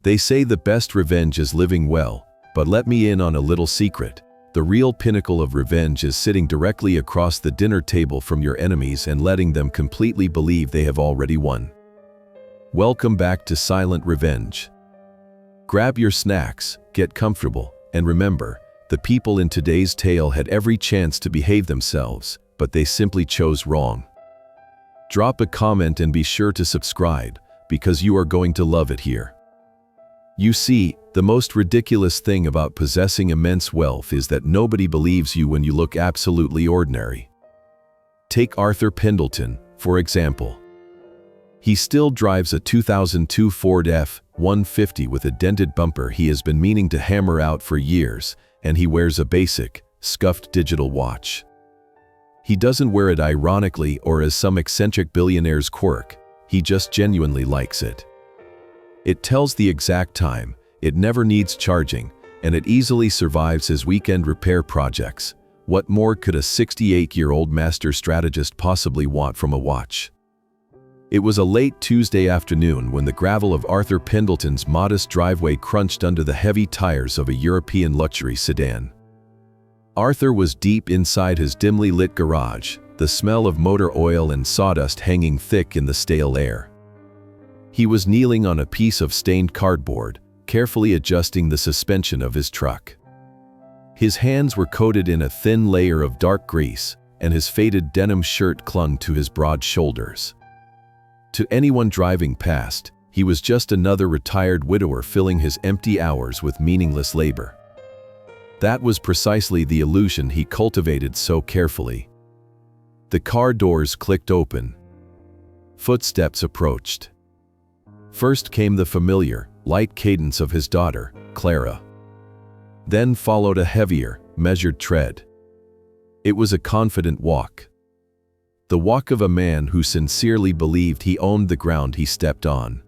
They say the best revenge is living well, but let me in on a little secret. The real pinnacle of revenge is sitting directly across the dinner table from your enemies and letting them completely believe they have already won. Welcome back to Silent Revenge. Grab your snacks, get comfortable, and remember, the people in today's tale had every chance to behave themselves, but they simply chose wrong. Drop a comment and be sure to subscribe, because you are going to love it here. You see, the most ridiculous thing about possessing immense wealth is that nobody believes you when you look absolutely ordinary. Take Arthur Pendleton, for example. He still drives a 2002 Ford F-150 with a dented bumper he has been meaning to hammer out for years, and he wears a basic, scuffed digital watch. He doesn't wear it ironically or as some eccentric billionaire's quirk, he just genuinely likes it. It tells the exact time, it never needs charging, and it easily survives his weekend repair projects. What more could a 68-year-old master strategist possibly want from a watch? It was a late Tuesday afternoon when the gravel of Arthur Pendleton's modest driveway crunched under the heavy tires of a European luxury sedan. Arthur was deep inside his dimly lit garage, the smell of motor oil and sawdust hanging thick in the stale air. He was kneeling on a piece of stained cardboard, carefully adjusting the suspension of his truck. His hands were coated in a thin layer of dark grease, and his faded denim shirt clung to his broad shoulders. To anyone driving past, he was just another retired widower filling his empty hours with meaningless labor. That was precisely the illusion he cultivated so carefully. The car doors clicked open. Footsteps approached. First came the familiar, light cadence of his daughter, Clara. Then followed a heavier, measured tread. It was a confident walk. The walk of a man who sincerely believed he owned the ground he stepped on.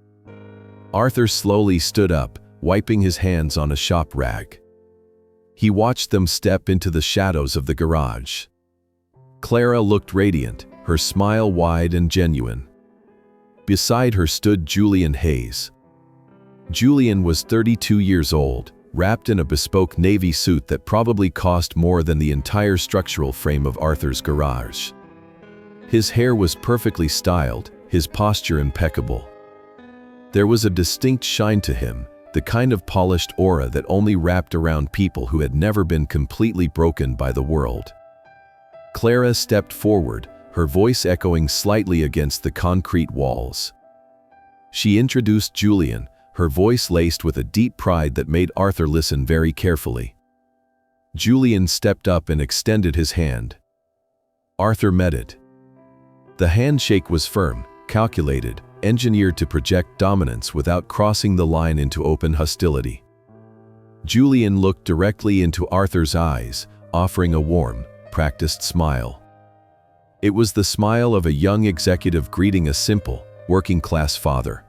Arthur slowly stood up, wiping his hands on a shop rag. He watched them step into the shadows of the garage. Clara looked radiant, her smile wide and genuine. Beside her stood Julian Hayes. Julian was 32 years old, wrapped in a bespoke navy suit that probably cost more than the entire structural frame of Arthur's garage. His hair was perfectly styled, his posture impeccable. There was a distinct shine to him, the kind of polished aura that only wrapped around people who had never been completely broken by the world. Clara stepped forward, her voice echoing slightly against the concrete walls. She introduced Julian, her voice laced with a deep pride that made Arthur listen very carefully. Julian stepped up and extended his hand. Arthur met it. The handshake was firm, calculated, engineered to project dominance without crossing the line into open hostility. Julian looked directly into Arthur's eyes, offering a warm, practiced smile. It was the smile of a young executive greeting a simple, working-class father.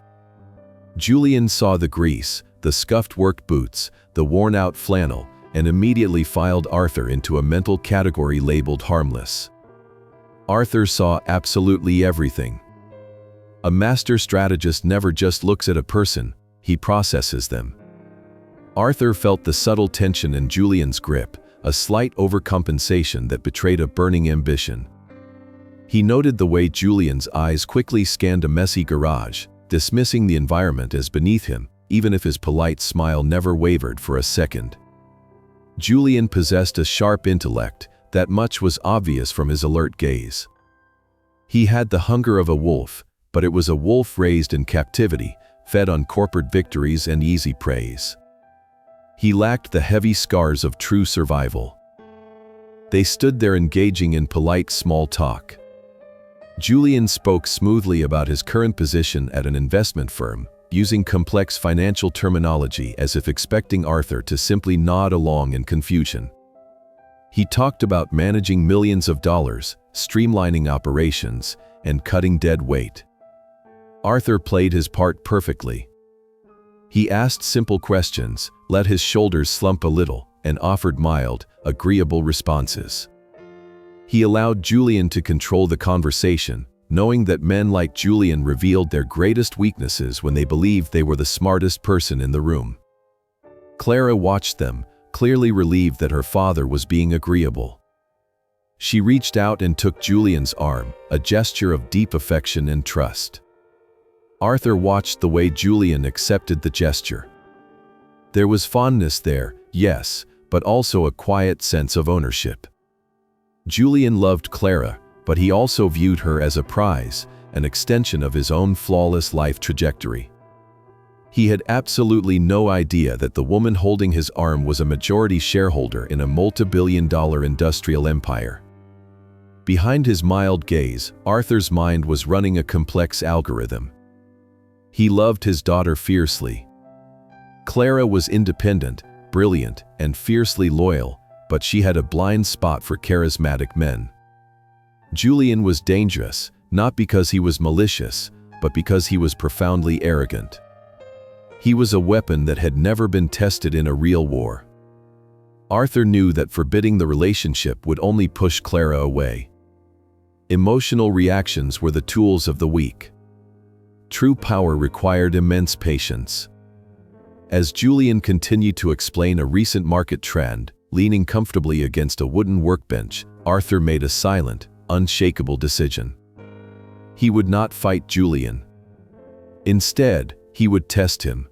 Julian saw the grease, the scuffed work boots, the worn-out flannel, and immediately filed Arthur into a mental category labeled harmless. Arthur saw absolutely everything. A master strategist never just looks at a person, he processes them. Arthur felt the subtle tension in Julian's grip, a slight overcompensation that betrayed a burning ambition. He noted the way Julian's eyes quickly scanned a messy garage, dismissing the environment as beneath him, even if his polite smile never wavered for a second. Julian possessed a sharp intellect, that much was obvious from his alert gaze. He had the hunger of a wolf, but it was a wolf raised in captivity, fed on corporate victories and easy praise. He lacked the heavy scars of true survival. They stood there engaging in polite small talk. Julian spoke smoothly about his current position at an investment firm, using complex financial terminology as if expecting Arthur to simply nod along in confusion. He talked about managing millions of dollars, streamlining operations, and cutting dead weight. Arthur played his part perfectly. He asked simple questions, let his shoulders slump a little, and offered mild, agreeable responses. He allowed Julian to control the conversation, knowing that men like Julian revealed their greatest weaknesses when they believed they were the smartest person in the room. Clara watched them, clearly relieved that her father was being agreeable. She reached out and took Julian's arm, a gesture of deep affection and trust. Arthur watched the way Julian accepted the gesture. There was fondness there, yes, but also a quiet sense of ownership. Julian loved Clara, but he also viewed her as a prize, an extension of his own flawless life trajectory. He had absolutely no idea that the woman holding his arm was a majority shareholder in a multi-billion-dollar industrial empire. Behind his mild gaze, Arthur's mind was running a complex algorithm. He loved his daughter fiercely. Clara was independent, brilliant, and fiercely loyal, but she had a blind spot for charismatic men. Julian was dangerous, not because he was malicious, but because he was profoundly arrogant. He was a weapon that had never been tested in a real war. Arthur knew that forbidding the relationship would only push Clara away. Emotional reactions were the tools of the weak. True power required immense patience. As Julian continued to explain a recent market trend, leaning comfortably against a wooden workbench, Arthur made a silent, unshakable decision. He would not fight Julian. Instead, he would test him.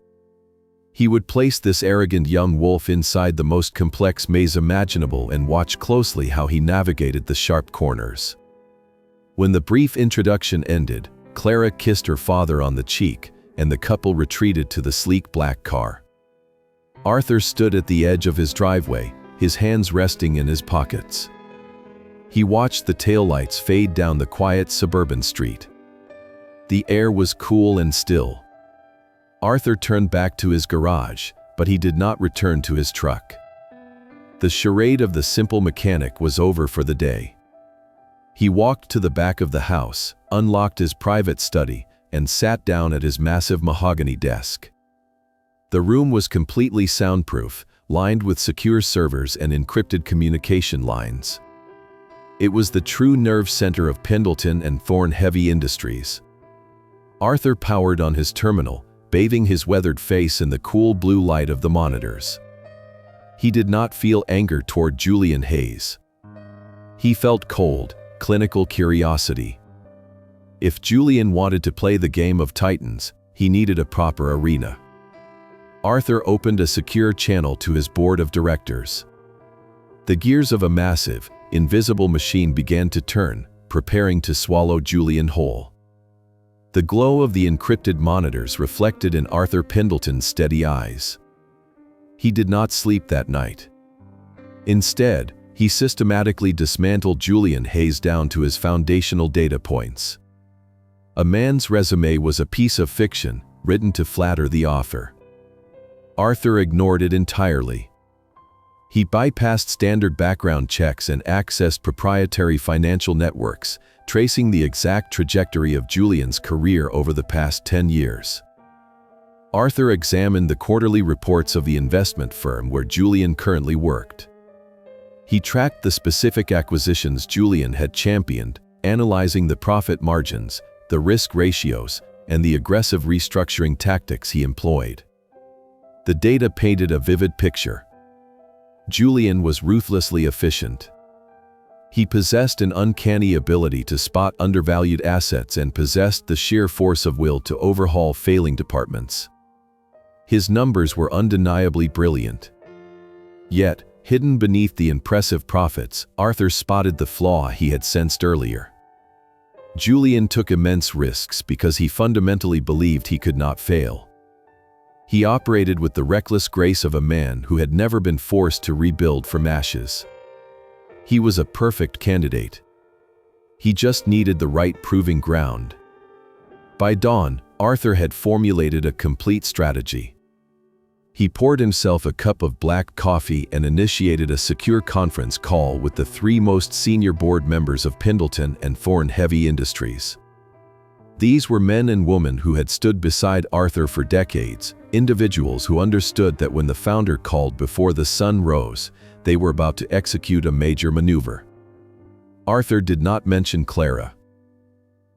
He would place this arrogant young wolf inside the most complex maze imaginable and watch closely how he navigated the sharp corners. When the brief introduction ended, Clara kissed her father on the cheek, and the couple retreated to the sleek black car. Arthur stood at the edge of his driveway, his hands resting in his pockets. He watched the taillights fade down the quiet suburban street. The air was cool and still. Arthur turned back to his garage, but he did not return to his truck. The charade of the simple mechanic was over for the day. He walked to the back of the house, unlocked his private study, and sat down at his massive mahogany desk. The room was completely soundproof, lined with secure servers and encrypted communication lines. It was the true nerve center of Pendleton and Thorne Heavy Industries. Arthur powered on his terminal, bathing his weathered face in the cool blue light of the monitors. He did not feel anger toward Julian Hayes. He felt cold, clinical curiosity. If Julian wanted to play the game of Titans, he needed a proper arena. Arthur opened a secure channel to his board of directors. The gears of a massive, invisible machine began to turn, preparing to swallow Julian whole. The glow of the encrypted monitors reflected in Arthur Pendleton's steady eyes. He did not sleep that night. Instead, he systematically dismantled Julian Hayes down to his foundational data points. A man's resume was a piece of fiction, written to flatter the author. Arthur ignored it entirely. He bypassed standard background checks and accessed proprietary financial networks, tracing the exact trajectory of Julian's career over the past 10 years. Arthur examined the quarterly reports of the investment firm where Julian currently worked. He tracked the specific acquisitions Julian had championed, analyzing the profit margins, the risk ratios, and the aggressive restructuring tactics he employed. The data painted a vivid picture. Julian was ruthlessly efficient. He possessed an uncanny ability to spot undervalued assets and possessed the sheer force of will to overhaul failing departments. His numbers were undeniably brilliant. Yet, hidden beneath the impressive profits, Arthur spotted the flaw he had sensed earlier. Julian took immense risks because he fundamentally believed he could not fail. He operated with the reckless grace of a man who had never been forced to rebuild from ashes. He was a perfect candidate. He just needed the right proving ground. By dawn, Arthur had formulated a complete strategy. He poured himself a cup of black coffee and initiated a secure conference call with the three most senior board members of Pendleton and Thorne Heavy Industries. These were men and women who had stood beside Arthur for decades, individuals who understood that when the founder called before the sun rose, they were about to execute a major maneuver. Arthur did not mention Clara.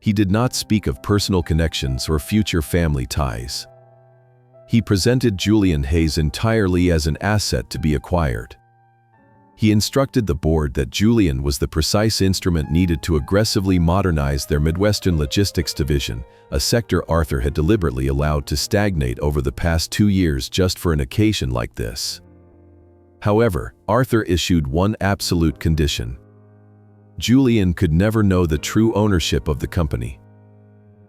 He did not speak of personal connections or future family ties. He presented Julian Hayes entirely as an asset to be acquired. He instructed the board that Julian was the precise instrument needed to aggressively modernize their Midwestern logistics division, a sector Arthur had deliberately allowed to stagnate over the past 2 years just for an occasion like this. However, Arthur issued one absolute condition. Julian could never know the true ownership of the company.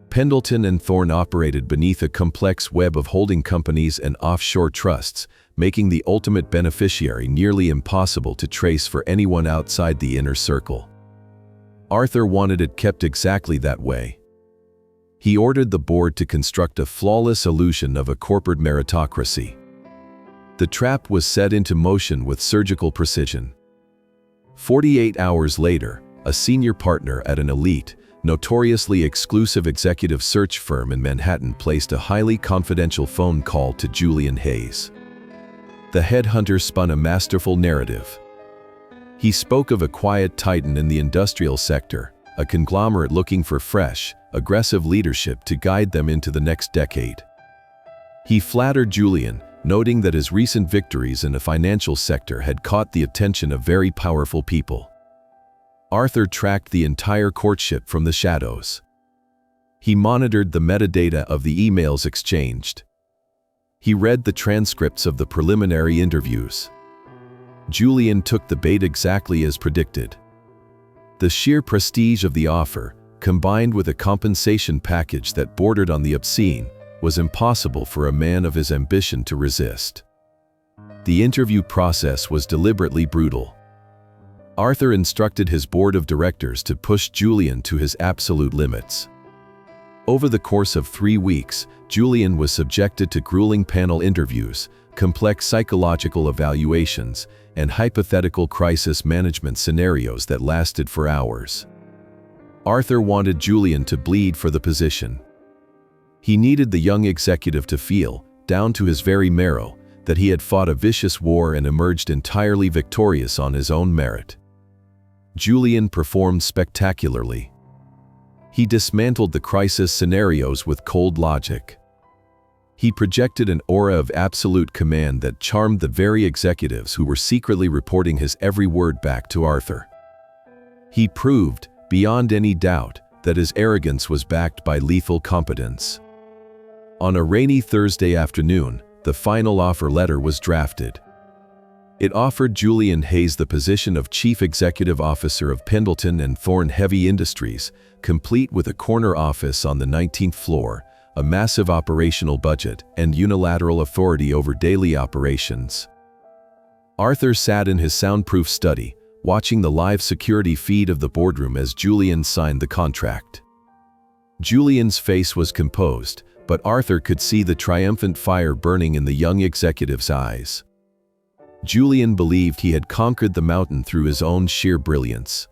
Pendleton and Thorne operated beneath a complex web of holding companies and offshore trusts, making the ultimate beneficiary nearly impossible to trace for anyone outside the inner circle. Arthur wanted it kept exactly that way. He ordered the board to construct a flawless illusion of a corporate meritocracy. The trap was set into motion with surgical precision. 48 hours later, a senior partner at an elite, notoriously exclusive executive search firm in Manhattan placed a highly confidential phone call to Julian Hayes. The headhunter spun a masterful narrative. He spoke of a quiet titan in the industrial sector, a conglomerate looking for fresh, aggressive leadership to guide them into the next decade. He flattered Julian, noting that his recent victories in the financial sector had caught the attention of very powerful people. Arthur tracked the entire courtship from the shadows. He monitored the metadata of the emails exchanged. He read the transcripts of the preliminary interviews. Julian took the bait exactly as predicted. The sheer prestige of the offer, combined with a compensation package that bordered on the obscene, was impossible for a man of his ambition to resist. The interview process was deliberately brutal. Arthur instructed his board of directors to push Julian to his absolute limits. Over the course of 3 weeks, Julian was subjected to grueling panel interviews, complex psychological evaluations, and hypothetical crisis management scenarios that lasted for hours. Arthur wanted Julian to bleed for the position. He needed the young executive to feel, down to his very marrow, that he had fought a vicious war and emerged entirely victorious on his own merit. Julian performed spectacularly. He dismantled the crisis scenarios with cold logic. He projected an aura of absolute command that charmed the very executives who were secretly reporting his every word back to Arthur. He proved, beyond any doubt, that his arrogance was backed by lethal competence. On a rainy Thursday afternoon, the final offer letter was drafted. It offered Julian Hayes the position of Chief Executive Officer of Pendleton and Thorne Heavy Industries, complete with a corner office on the 19th floor, a massive operational budget, and unilateral authority over daily operations. Arthur sat in his soundproof study, watching the live security feed of the boardroom as Julian signed the contract. Julian's face was composed, but Arthur could see the triumphant fire burning in the young executive's eyes. Julian believed he had conquered the mountain through his own sheer brilliance.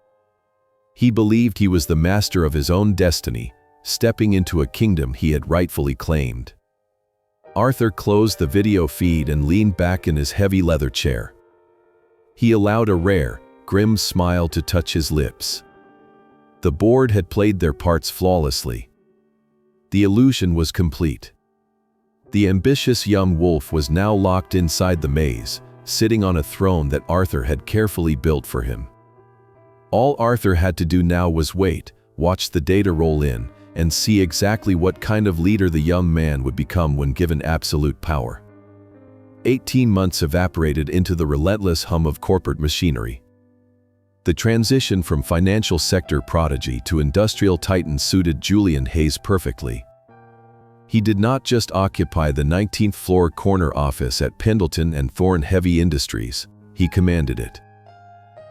He believed he was the master of his own destiny, stepping into a kingdom he had rightfully claimed. Arthur closed the video feed and leaned back in his heavy leather chair. He allowed a rare, grim smile to touch his lips. The board had played their parts flawlessly. The illusion was complete. The ambitious young wolf was now locked inside the maze, sitting on a throne that Arthur had carefully built for him. All Arthur had to do now was wait, watch the data roll in, and see exactly what kind of leader the young man would become when given absolute power. 18 months evaporated into the relentless hum of corporate machinery. The transition from financial sector prodigy to industrial titan suited Julian Hayes perfectly. He did not just occupy the 19th floor corner office at Pendleton and Thorne Heavy Industries, he commanded it.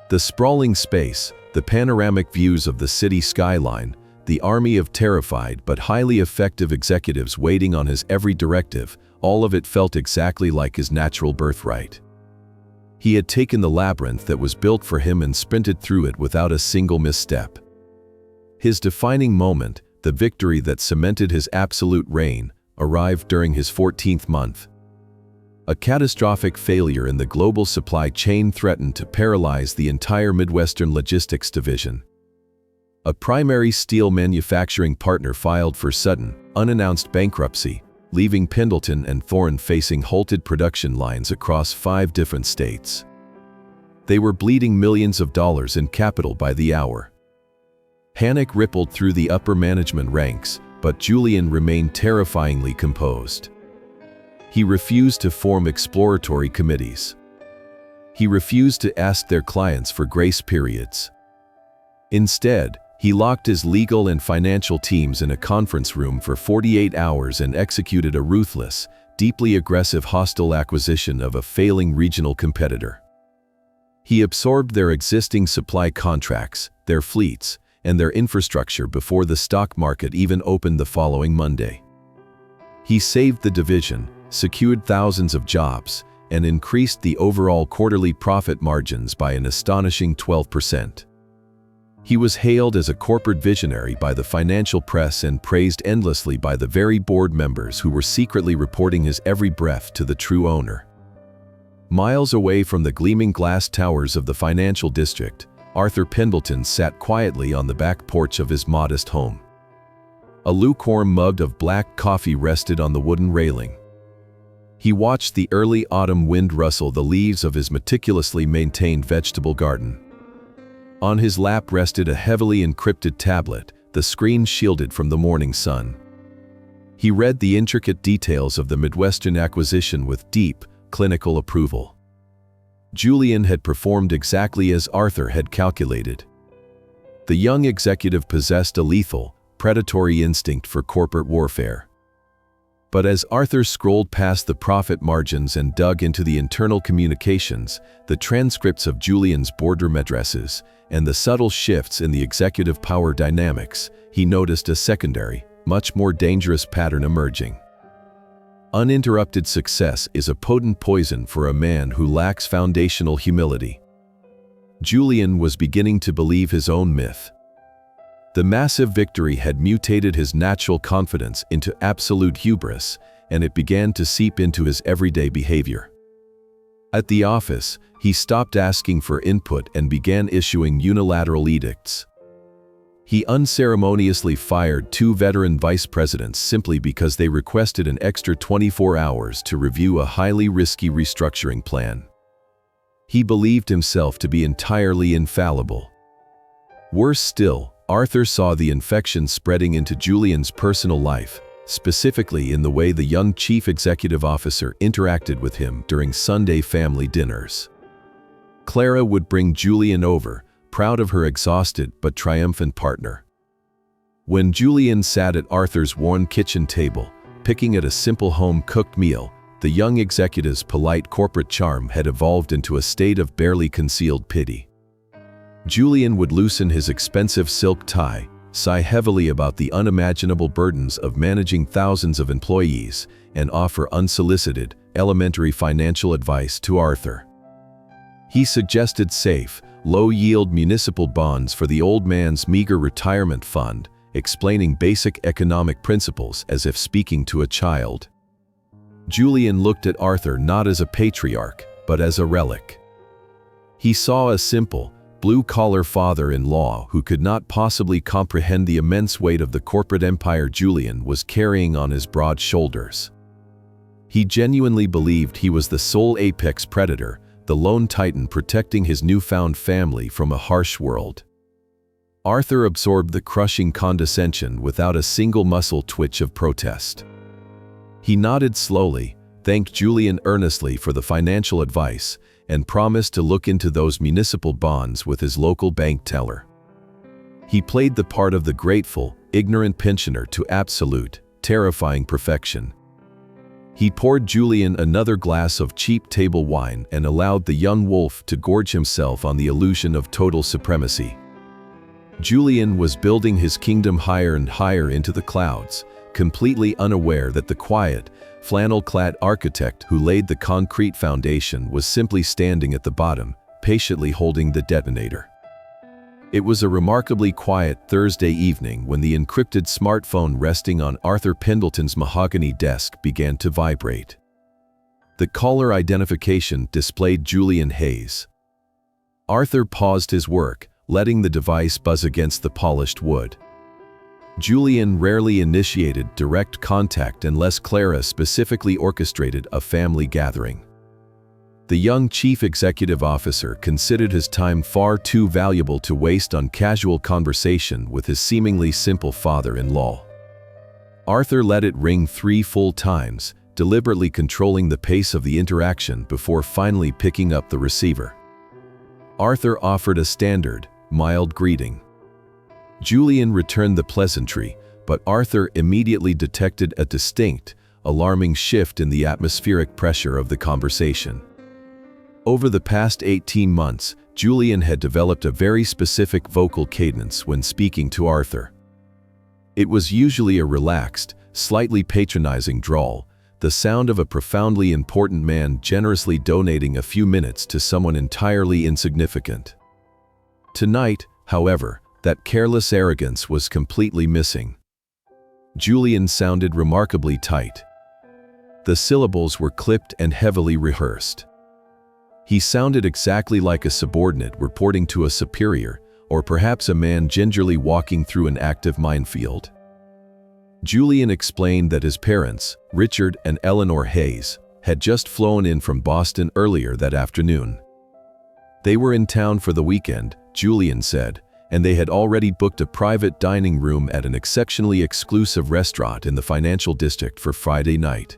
The sprawling space, the panoramic views of the city skyline, the army of terrified but highly effective executives waiting on his every directive, all of it felt exactly like his natural birthright. He had taken the labyrinth that was built for him and sprinted through it without a single misstep. His defining moment, the victory that cemented his absolute reign, arrived during his 14th month. A catastrophic failure in the global supply chain threatened to paralyze the entire Midwestern logistics division. A primary steel manufacturing partner filed for sudden, unannounced bankruptcy, leaving Pendleton and Thorne facing halted production lines across 5 different states. They were bleeding millions of dollars in capital by the hour. Panic rippled through the upper management ranks, but Julian remained terrifyingly composed. He refused to form exploratory committees. He refused to ask their clients for grace periods. Instead, he locked his legal and financial teams in a conference room for 48 hours and executed a ruthless, deeply aggressive hostile acquisition of a failing regional competitor. He absorbed their existing supply contracts, their fleets, and their infrastructure before the stock market even opened the following Monday. He saved the division, secured thousands of jobs, and increased the overall quarterly profit margins by an astonishing 12%. He was hailed as a corporate visionary by the financial press and praised endlessly by the very board members who were secretly reporting his every breath to the true owner. Miles away from the gleaming glass towers of the financial district, Arthur Pendleton sat quietly on the back porch of his modest home. A lukewarm mug of black coffee rested on the wooden railing. He watched the early autumn wind rustle the leaves of his meticulously maintained vegetable garden. On his lap rested a heavily encrypted tablet, the screen shielded from the morning sun. He read the intricate details of the Midwestern acquisition with deep, clinical approval. Julian had performed exactly as Arthur had calculated. The young executive possessed a lethal, predatory instinct for corporate warfare. But as Arthur scrolled past the profit margins and dug into the internal communications, the transcripts of Julian's boardroom addresses, and the subtle shifts in the executive power dynamics, he noticed a secondary, much more dangerous pattern emerging. Uninterrupted success is a potent poison for a man who lacks foundational humility. Julian was beginning to believe his own myth. The massive victory had mutated his natural confidence into absolute hubris, and it began to seep into his everyday behavior. At the office, he stopped asking for input and began issuing unilateral edicts. He unceremoniously fired 2 veteran vice presidents simply because they requested an extra 24 hours to review a highly risky restructuring plan. He believed himself to be entirely infallible. Worse still, Arthur saw the infection spreading into Julian's personal life, specifically in the way the young chief executive officer interacted with him during Sunday family dinners. Clara would bring Julian over, proud of her exhausted but triumphant partner. When Julian sat at Arthur's worn kitchen table, picking at a simple home-cooked meal, the young executive's polite corporate charm had evolved into a state of barely concealed pity. Julian would loosen his expensive silk tie, sigh heavily about the unimaginable burdens of managing thousands of employees, and offer unsolicited, elementary financial advice to Arthur. He suggested safe, low-yield municipal bonds for the old man's meager retirement fund, explaining basic economic principles as if speaking to a child. Julian looked at Arthur not as a patriarch, but as a relic. He saw a simple, blue-collar father-in-law who could not possibly comprehend the immense weight of the corporate empire Julian was carrying on his broad shoulders. He genuinely believed he was the sole apex predator, the lone titan protecting his newfound family from a harsh world. Arthur absorbed the crushing condescension without a single muscle twitch of protest. He nodded slowly, thanked Julian earnestly for the financial advice, and promised to look into those municipal bonds with his local bank teller. He played the part of the grateful, ignorant pensioner to absolute, terrifying perfection. He poured Julian another glass of cheap table wine and allowed the young wolf to gorge himself on the illusion of total supremacy. Julian was building his kingdom higher and higher into the clouds, completely unaware that the quiet, flannel-clad architect who laid the concrete foundation was simply standing at the bottom, patiently holding the detonator. It was a remarkably quiet Thursday evening when the encrypted smartphone resting on Arthur Pendleton's mahogany desk began to vibrate. The caller identification displayed Julian Hayes. Arthur paused his work, letting the device buzz against the polished wood. Julian rarely initiated direct contact unless Clara specifically orchestrated a family gathering. The young chief executive officer considered his time far too valuable to waste on casual conversation with his seemingly simple father-in-law. Arthur let it ring 3 full times, deliberately controlling the pace of the interaction before finally picking up the receiver. Arthur offered a standard, mild greeting. Julian returned the pleasantry, but Arthur immediately detected a distinct, alarming shift in the atmospheric pressure of the conversation. Over the past 18 months, Julian had developed a very specific vocal cadence when speaking to Arthur. It was usually a relaxed, slightly patronizing drawl, the sound of a profoundly important man generously donating a few minutes to someone entirely insignificant. Tonight, however, that careless arrogance was completely missing. Julian sounded remarkably tight. The syllables were clipped and heavily rehearsed. He sounded exactly like a subordinate reporting to a superior, or perhaps a man gingerly walking through an active minefield. Julian explained that his parents, Richard and Eleanor Hayes, had just flown in from Boston earlier that afternoon. They were in town for the weekend, Julian said, and they had already booked a private dining room at an exceptionally exclusive restaurant in the financial district for Friday night.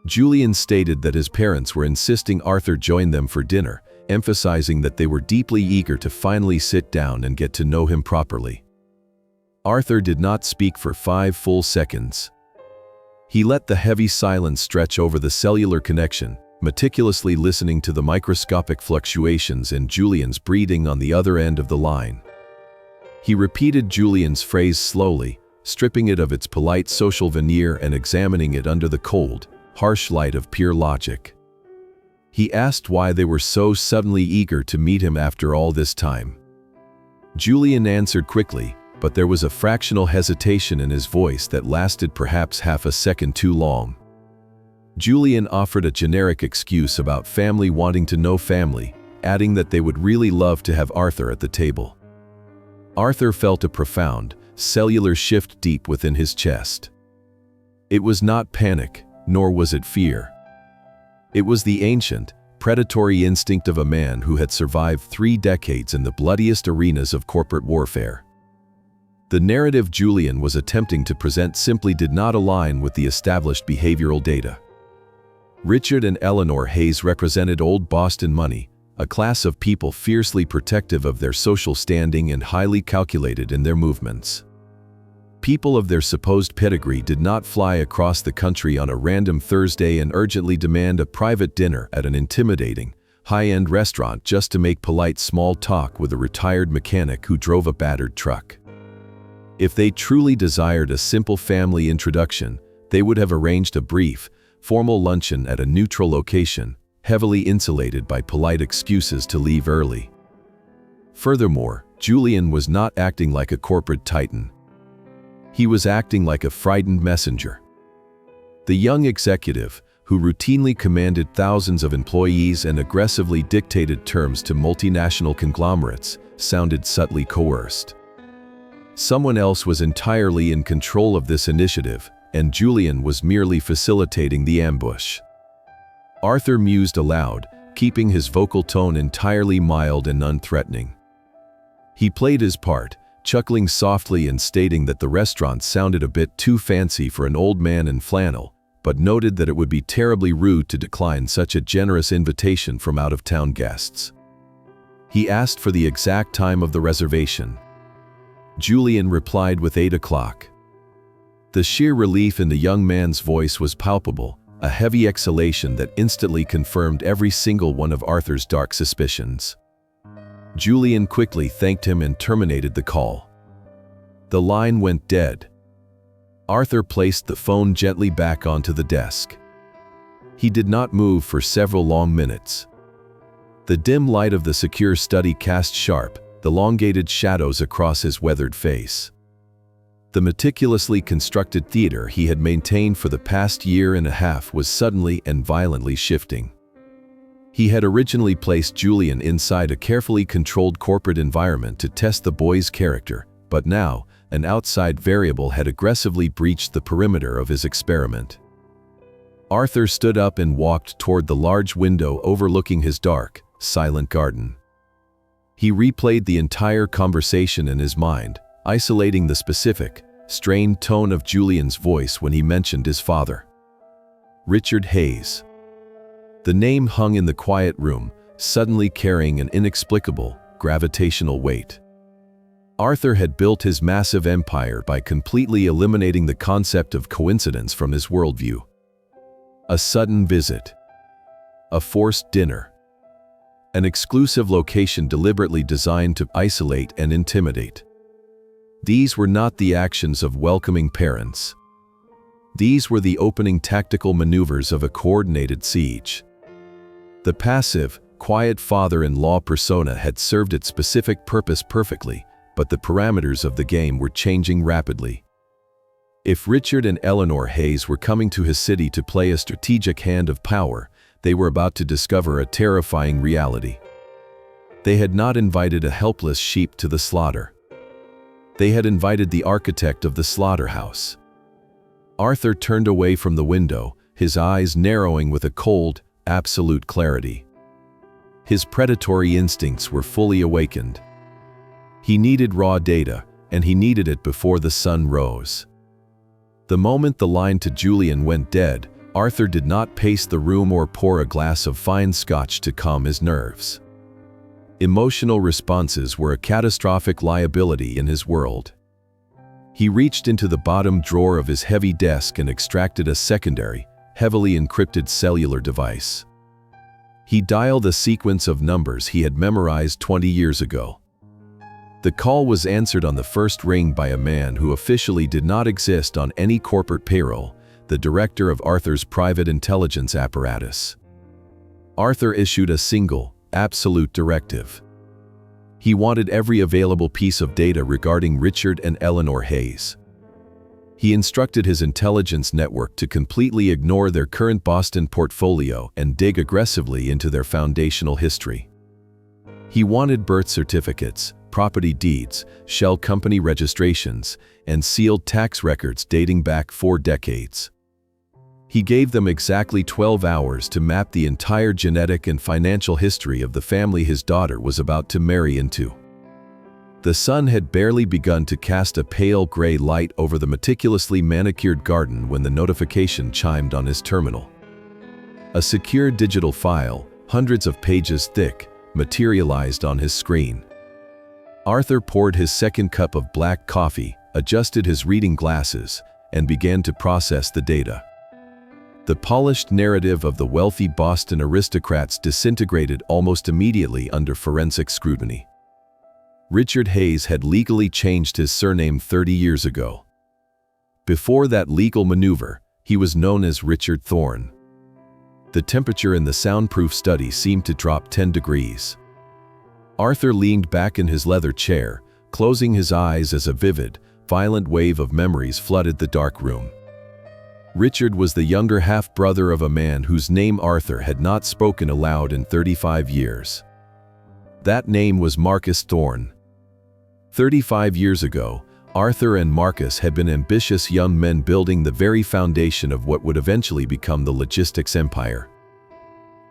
Julian stated that his parents were insisting Arthur join them for dinner, emphasizing that they were deeply eager to finally sit down and get to know him properly. Arthur did not speak for 5 full seconds. He let the heavy silence stretch over the cellular connection, meticulously listening to the microscopic fluctuations in Julian's breathing on the other end of the line. He repeated Julian's phrase slowly, stripping it of its polite social veneer and examining it under the cold, harsh light of pure logic. He asked why they were so suddenly eager to meet him after all this time. Julian answered quickly, but there was a fractional hesitation in his voice that lasted perhaps half a second too long. Julian offered a generic excuse about family wanting to know family, adding that they would really love to have Arthur at the table. Arthur felt a profound, cellular shift deep within his chest. It was not panic, nor was it fear. It was the ancient, predatory instinct of a man who had survived 3 decades in the bloodiest arenas of corporate warfare. The narrative Julian was attempting to present simply did not align with the established behavioral data. Richard and Eleanor Hayes represented old Boston money, a class of people fiercely protective of their social standing and highly calculated in their movements. People of their supposed pedigree did not fly across the country on a random Thursday and urgently demand a private dinner at an intimidating, high-end restaurant just to make polite small talk with a retired mechanic who drove a battered truck. If they truly desired a simple family introduction, they would have arranged a brief, formal luncheon at a neutral location, heavily insulated by polite excuses to leave early. Furthermore, Julian was not acting like a corporate titan. He was acting like a frightened messenger. The young executive, who routinely commanded thousands of employees and aggressively dictated terms to multinational conglomerates, sounded subtly coerced. Someone else was entirely in control of this initiative, and Julian was merely facilitating the ambush. Arthur mused aloud, keeping his vocal tone entirely mild and unthreatening. He played his part, chuckling softly and stating that the restaurant sounded a bit too fancy for an old man in flannel, but noted that it would be terribly rude to decline such a generous invitation from out-of-town guests. He asked for the exact time of the reservation. Julian replied with 8 o'clock. The sheer relief in the young man's voice was palpable, a heavy exhalation that instantly confirmed every single one of Arthur's dark suspicions. Julian quickly thanked him and terminated the call. The line went dead. Arthur placed the phone gently back onto the desk. He did not move for several long minutes. The dim light of the secure study cast sharp, elongated shadows across his weathered face. The meticulously constructed theater he had maintained for the past 1.5 years was suddenly and violently shifting. He had originally placed Julian inside a carefully controlled corporate environment to test the boy's character, but now, an outside variable had aggressively breached the perimeter of his experiment. Arthur stood up and walked toward the large window overlooking his dark, silent garden. He replayed the entire conversation in his mind, isolating the specific, strained tone of Julian's voice when he mentioned his father. Richard Hayes. The name hung in the quiet room, suddenly carrying an inexplicable, gravitational weight. Arthur had built his massive empire by completely eliminating the concept of coincidence from his worldview. A sudden visit. A forced dinner. An exclusive location deliberately designed to isolate and intimidate. These were not the actions of welcoming parents. These were the opening tactical maneuvers of a coordinated siege. The passive, quiet father-in-law persona had served its specific purpose perfectly, but the parameters of the game were changing rapidly. If Richard and Eleanor Hayes were coming to his city to play a strategic hand of power, they were about to discover a terrifying reality. They had not invited a helpless sheep to the slaughter. They had invited the architect of the slaughterhouse. Arthur turned away from the window, his eyes narrowing with a cold, absolute clarity. His predatory instincts were fully awakened. He needed raw data, and he needed it before the sun rose. The moment the line to Julian went dead, Arthur did not pace the room or pour a glass of fine scotch to calm his nerves. Emotional responses were a catastrophic liability in his world. He reached into the bottom drawer of his heavy desk and extracted a secondary, heavily encrypted cellular device. He dialed a sequence of numbers he had memorized 20 years ago. The call was answered on the first ring by a man who officially did not exist on any corporate payroll, the director of Arthur's private intelligence apparatus. Arthur issued a single, absolute directive. He wanted every available piece of data regarding Richard and Eleanor Hayes. He instructed his intelligence network to completely ignore their current Boston portfolio and dig aggressively into their foundational history. He wanted birth certificates, property deeds, shell company registrations, and sealed tax records dating back 4 decades. He gave them exactly 12 hours to map the entire genetic and financial history of the family his daughter was about to marry into. The sun had barely begun to cast a pale gray light over the meticulously manicured garden when the notification chimed on his terminal. A secure digital file, hundreds of pages thick, materialized on his screen. Arthur poured his second cup of black coffee, adjusted his reading glasses, and began to process the data. The polished narrative of the wealthy Boston aristocrats disintegrated almost immediately under forensic scrutiny. Richard Hayes had legally changed his surname 30 years ago. Before that legal maneuver, he was known as Richard Thorne. The temperature in the soundproof study seemed to drop 10 degrees. Arthur leaned back in his leather chair, closing his eyes as a vivid, violent wave of memories flooded the dark room. Richard was the younger half-brother of a man whose name Arthur had not spoken aloud in 35 years. That name was Marcus Thorne. 35 years ago, Arthur and Marcus had been ambitious young men building the very foundation of what would eventually become the logistics empire.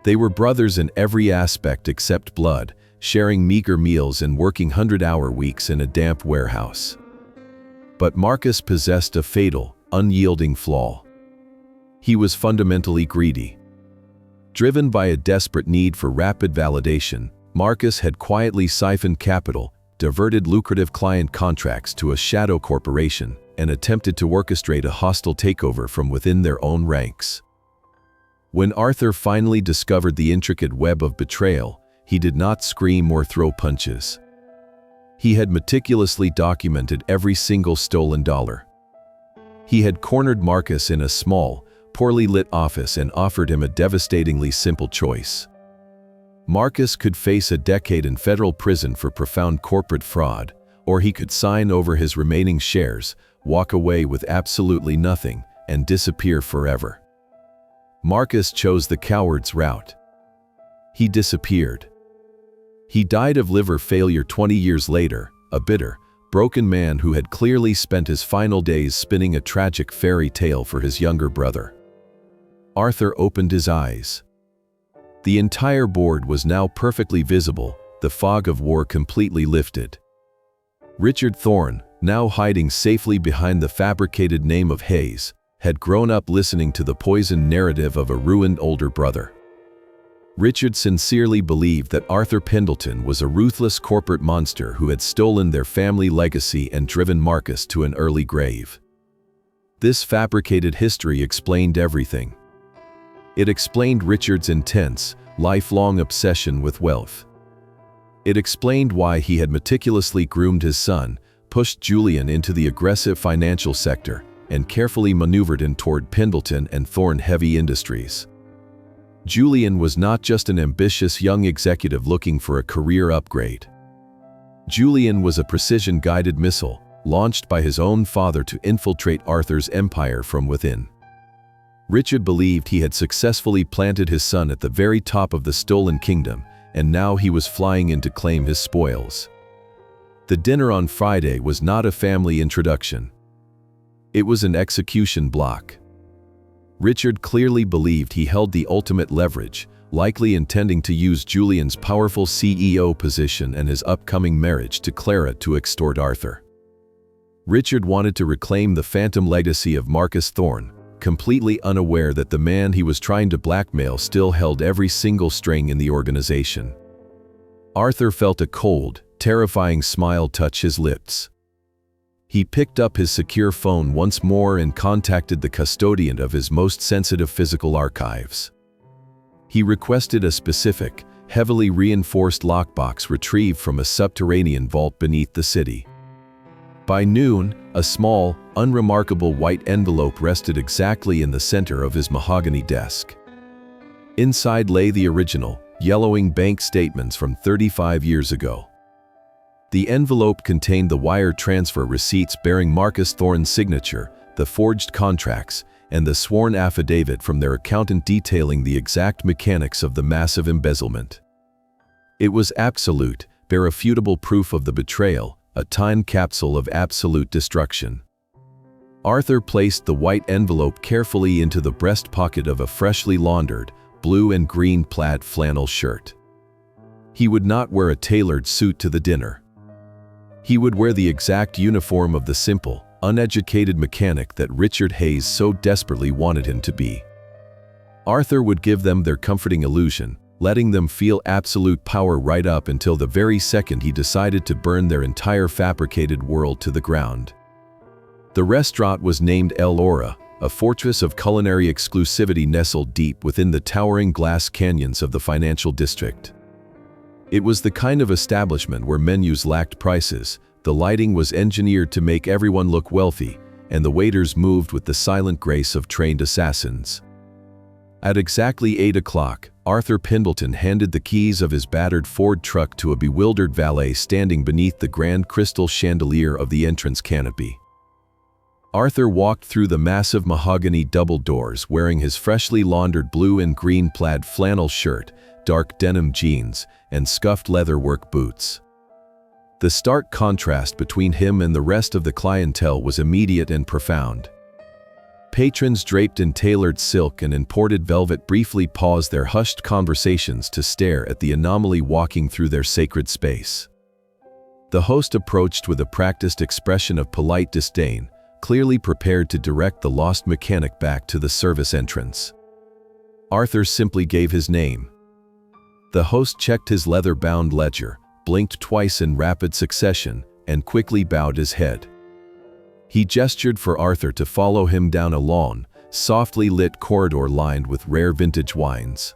They were brothers in every aspect except blood, sharing meager meals and working 100-hour weeks in a damp warehouse. But Marcus possessed a fatal, unyielding flaw. He was fundamentally greedy. Driven by a desperate need for rapid validation, Marcus had quietly siphoned capital, diverted lucrative client contracts to a shadow corporation, and attempted to orchestrate a hostile takeover from within their own ranks. When Arthur finally discovered the intricate web of betrayal, he did not scream or throw punches. He had meticulously documented every single stolen dollar. He had cornered Marcus in a small, poorly lit office and offered him a devastatingly simple choice. Marcus could face a decade in federal prison for profound corporate fraud, or he could sign over his remaining shares, walk away with absolutely nothing, and disappear forever. Marcus chose the coward's route. He disappeared. He died of liver failure 20 years later, a bitter, broken man who had clearly spent his final days spinning a tragic fairy tale for his younger brother. Arthur opened his eyes. The entire board was now perfectly visible, the fog of war completely lifted. Richard Thorne, now hiding safely behind the fabricated name of Hayes, had grown up listening to the poisoned narrative of a ruined older brother. Richard sincerely believed that Arthur Pendleton was a ruthless corporate monster who had stolen their family legacy and driven Marcus to an early grave. This fabricated history explained everything. It explained Richard's intense, lifelong obsession with wealth. It explained why he had meticulously groomed his son, pushed Julian into the aggressive financial sector, and carefully maneuvered him toward Pendleton and Thorne Heavy Industries. Julian was not just an ambitious young executive looking for a career upgrade. Julian was a precision-guided missile, launched by his own father to infiltrate Arthur's empire from within. Richard believed he had successfully planted his son at the very top of the stolen kingdom, and now he was flying in to claim his spoils. The dinner on Friday was not a family introduction. It was an execution block. Richard clearly believed he held the ultimate leverage, likely intending to use Julian's powerful CEO position and his upcoming marriage to Clara to extort Arthur. Richard wanted to reclaim the phantom legacy of Marcus Thorne, completely unaware that the man he was trying to blackmail still held every single string in the organization. Arthur felt a cold, terrifying smile touch his lips. He picked up his secure phone once more and contacted the custodian of his most sensitive physical archives. He requested a specific, heavily reinforced lockbox retrieved from a subterranean vault beneath the city. By noon, a small, unremarkable white envelope rested exactly in the center of his mahogany desk. Inside lay the original, yellowing bank statements from 35 years ago. The envelope contained the wire transfer receipts bearing Marcus Thorne's signature, the forged contracts, and the sworn affidavit from their accountant detailing the exact mechanics of the massive embezzlement. It was absolute, irrefutable proof of the betrayal, a time capsule of absolute destruction. Arthur placed the white envelope carefully into the breast pocket of a freshly laundered, blue and green plaid flannel shirt. He would not wear a tailored suit to the dinner. He would wear the exact uniform of the simple, uneducated mechanic that Richard Hayes so desperately wanted him to be. Arthur would give them their comforting illusion, letting them feel absolute power right up until the very second he decided to burn their entire fabricated world to the ground. The restaurant was named El Ora, a fortress of culinary exclusivity nestled deep within the towering glass canyons of the financial district. It was the kind of establishment where menus lacked prices, the lighting was engineered to make everyone look wealthy, and the waiters moved with the silent grace of trained assassins. At exactly 8 o'clock, Arthur Pendleton handed the keys of his battered Ford truck to a bewildered valet standing beneath the grand crystal chandelier of the entrance canopy. Arthur walked through the massive mahogany double doors wearing his freshly laundered blue and green plaid flannel shirt, dark denim jeans, and scuffed leatherwork boots. The stark contrast between him and the rest of the clientele was immediate and profound. Patrons draped in tailored silk and imported velvet briefly paused their hushed conversations to stare at the anomaly walking through their sacred space. The host approached with a practiced expression of polite disdain, clearly prepared to direct the lost mechanic back to the service entrance. Arthur simply gave his name. The host checked his leather-bound ledger, blinked twice in rapid succession, and quickly bowed his head. He gestured for Arthur to follow him down a long, softly lit corridor lined with rare vintage wines.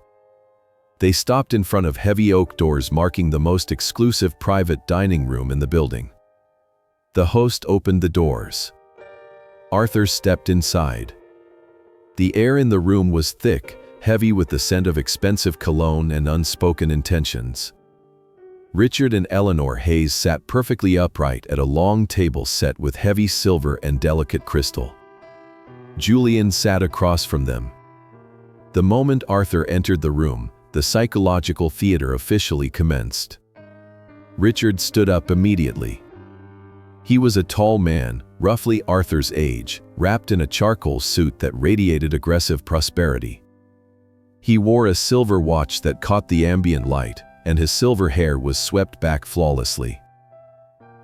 They stopped in front of heavy oak doors marking the most exclusive private dining room in the building. The host opened the doors. Arthur stepped inside. The air in the room was thick, heavy with the scent of expensive cologne and unspoken intentions. Richard and Eleanor Hayes sat perfectly upright at a long table set with heavy silver and delicate crystal. Julian sat across from them. The moment Arthur entered the room, the psychological theater officially commenced. Richard stood up immediately. He was a tall man, roughly Arthur's age, wrapped in a charcoal suit that radiated aggressive prosperity. He wore a silver watch that caught the ambient light, and his silver hair was swept back flawlessly.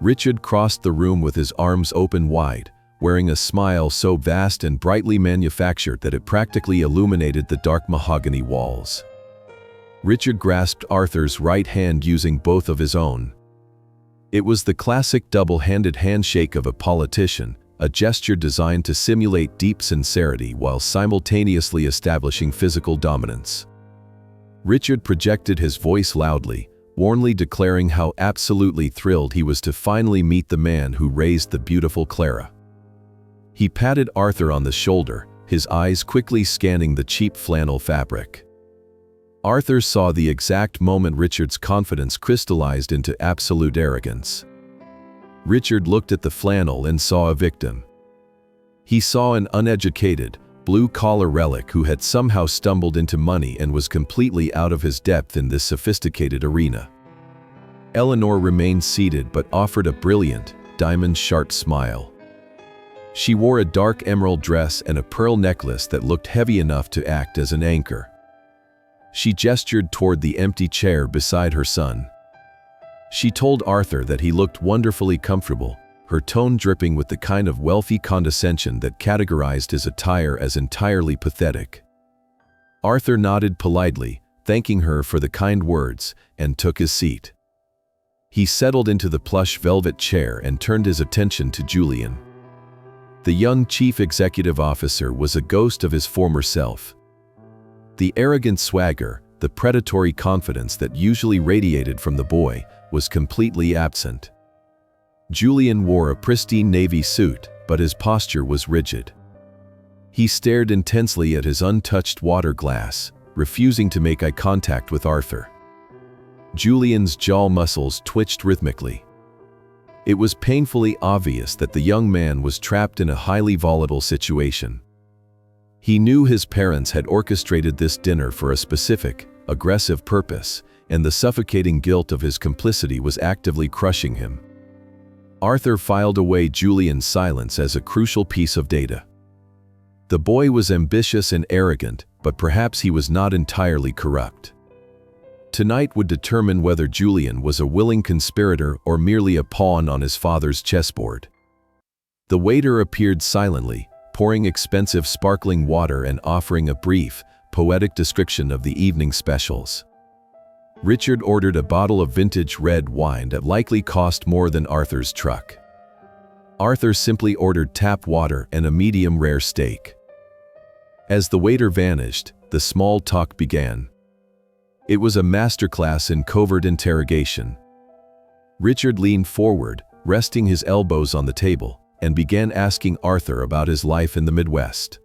Richard crossed the room with his arms open wide, wearing a smile so vast and brightly manufactured that it practically illuminated the dark mahogany walls. Richard grasped Arthur's right hand using both of his own. It was the classic double-handed handshake of a politician, a gesture designed to simulate deep sincerity while simultaneously establishing physical dominance. Richard projected his voice loudly, warmly declaring how absolutely thrilled he was to finally meet the man who raised the beautiful Clara. He patted Arthur on the shoulder, his eyes quickly scanning the cheap flannel fabric. Arthur saw the exact moment Richard's confidence crystallized into absolute arrogance. Richard looked at the flannel and saw a victim. He saw an uneducated, blue-collar relic who had somehow stumbled into money and was completely out of his depth in this sophisticated arena. Eleanor remained seated but offered a brilliant, diamond-sharp smile. She wore a dark emerald dress and a pearl necklace that looked heavy enough to act as an anchor. She gestured toward the empty chair beside her son. She told Arthur that he looked wonderfully comfortable, her tone dripping with the kind of wealthy condescension that categorized his attire as entirely pathetic. Arthur nodded politely, thanking her for the kind words, and took his seat. He settled into the plush velvet chair and turned his attention to Julian. The young chief executive officer was a ghost of his former self. The arrogant swagger, the predatory confidence that usually radiated from the boy, was completely absent. Julian wore a pristine navy suit, but his posture was rigid. He stared intensely at his untouched water glass, refusing to make eye contact with Arthur. Julian's jaw muscles twitched rhythmically. It was painfully obvious that the young man was trapped in a highly volatile situation. He knew his parents had orchestrated this dinner for a specific, aggressive purpose, and the suffocating guilt of his complicity was actively crushing him. Arthur filed away Julian's silence as a crucial piece of data. The boy was ambitious and arrogant, but perhaps he was not entirely corrupt. Tonight would determine whether Julian was a willing conspirator or merely a pawn on his father's chessboard. The waiter appeared silently, pouring expensive sparkling water and offering a brief, poetic description of the evening specials. Richard ordered a bottle of vintage red wine that likely cost more than Arthur's truck. Arthur simply ordered tap water and a medium rare steak. As the waiter vanished, the small talk began. It was a masterclass in covert interrogation. Richard leaned forward, resting his elbows on the table, and began asking Arthur about his life in the Midwest.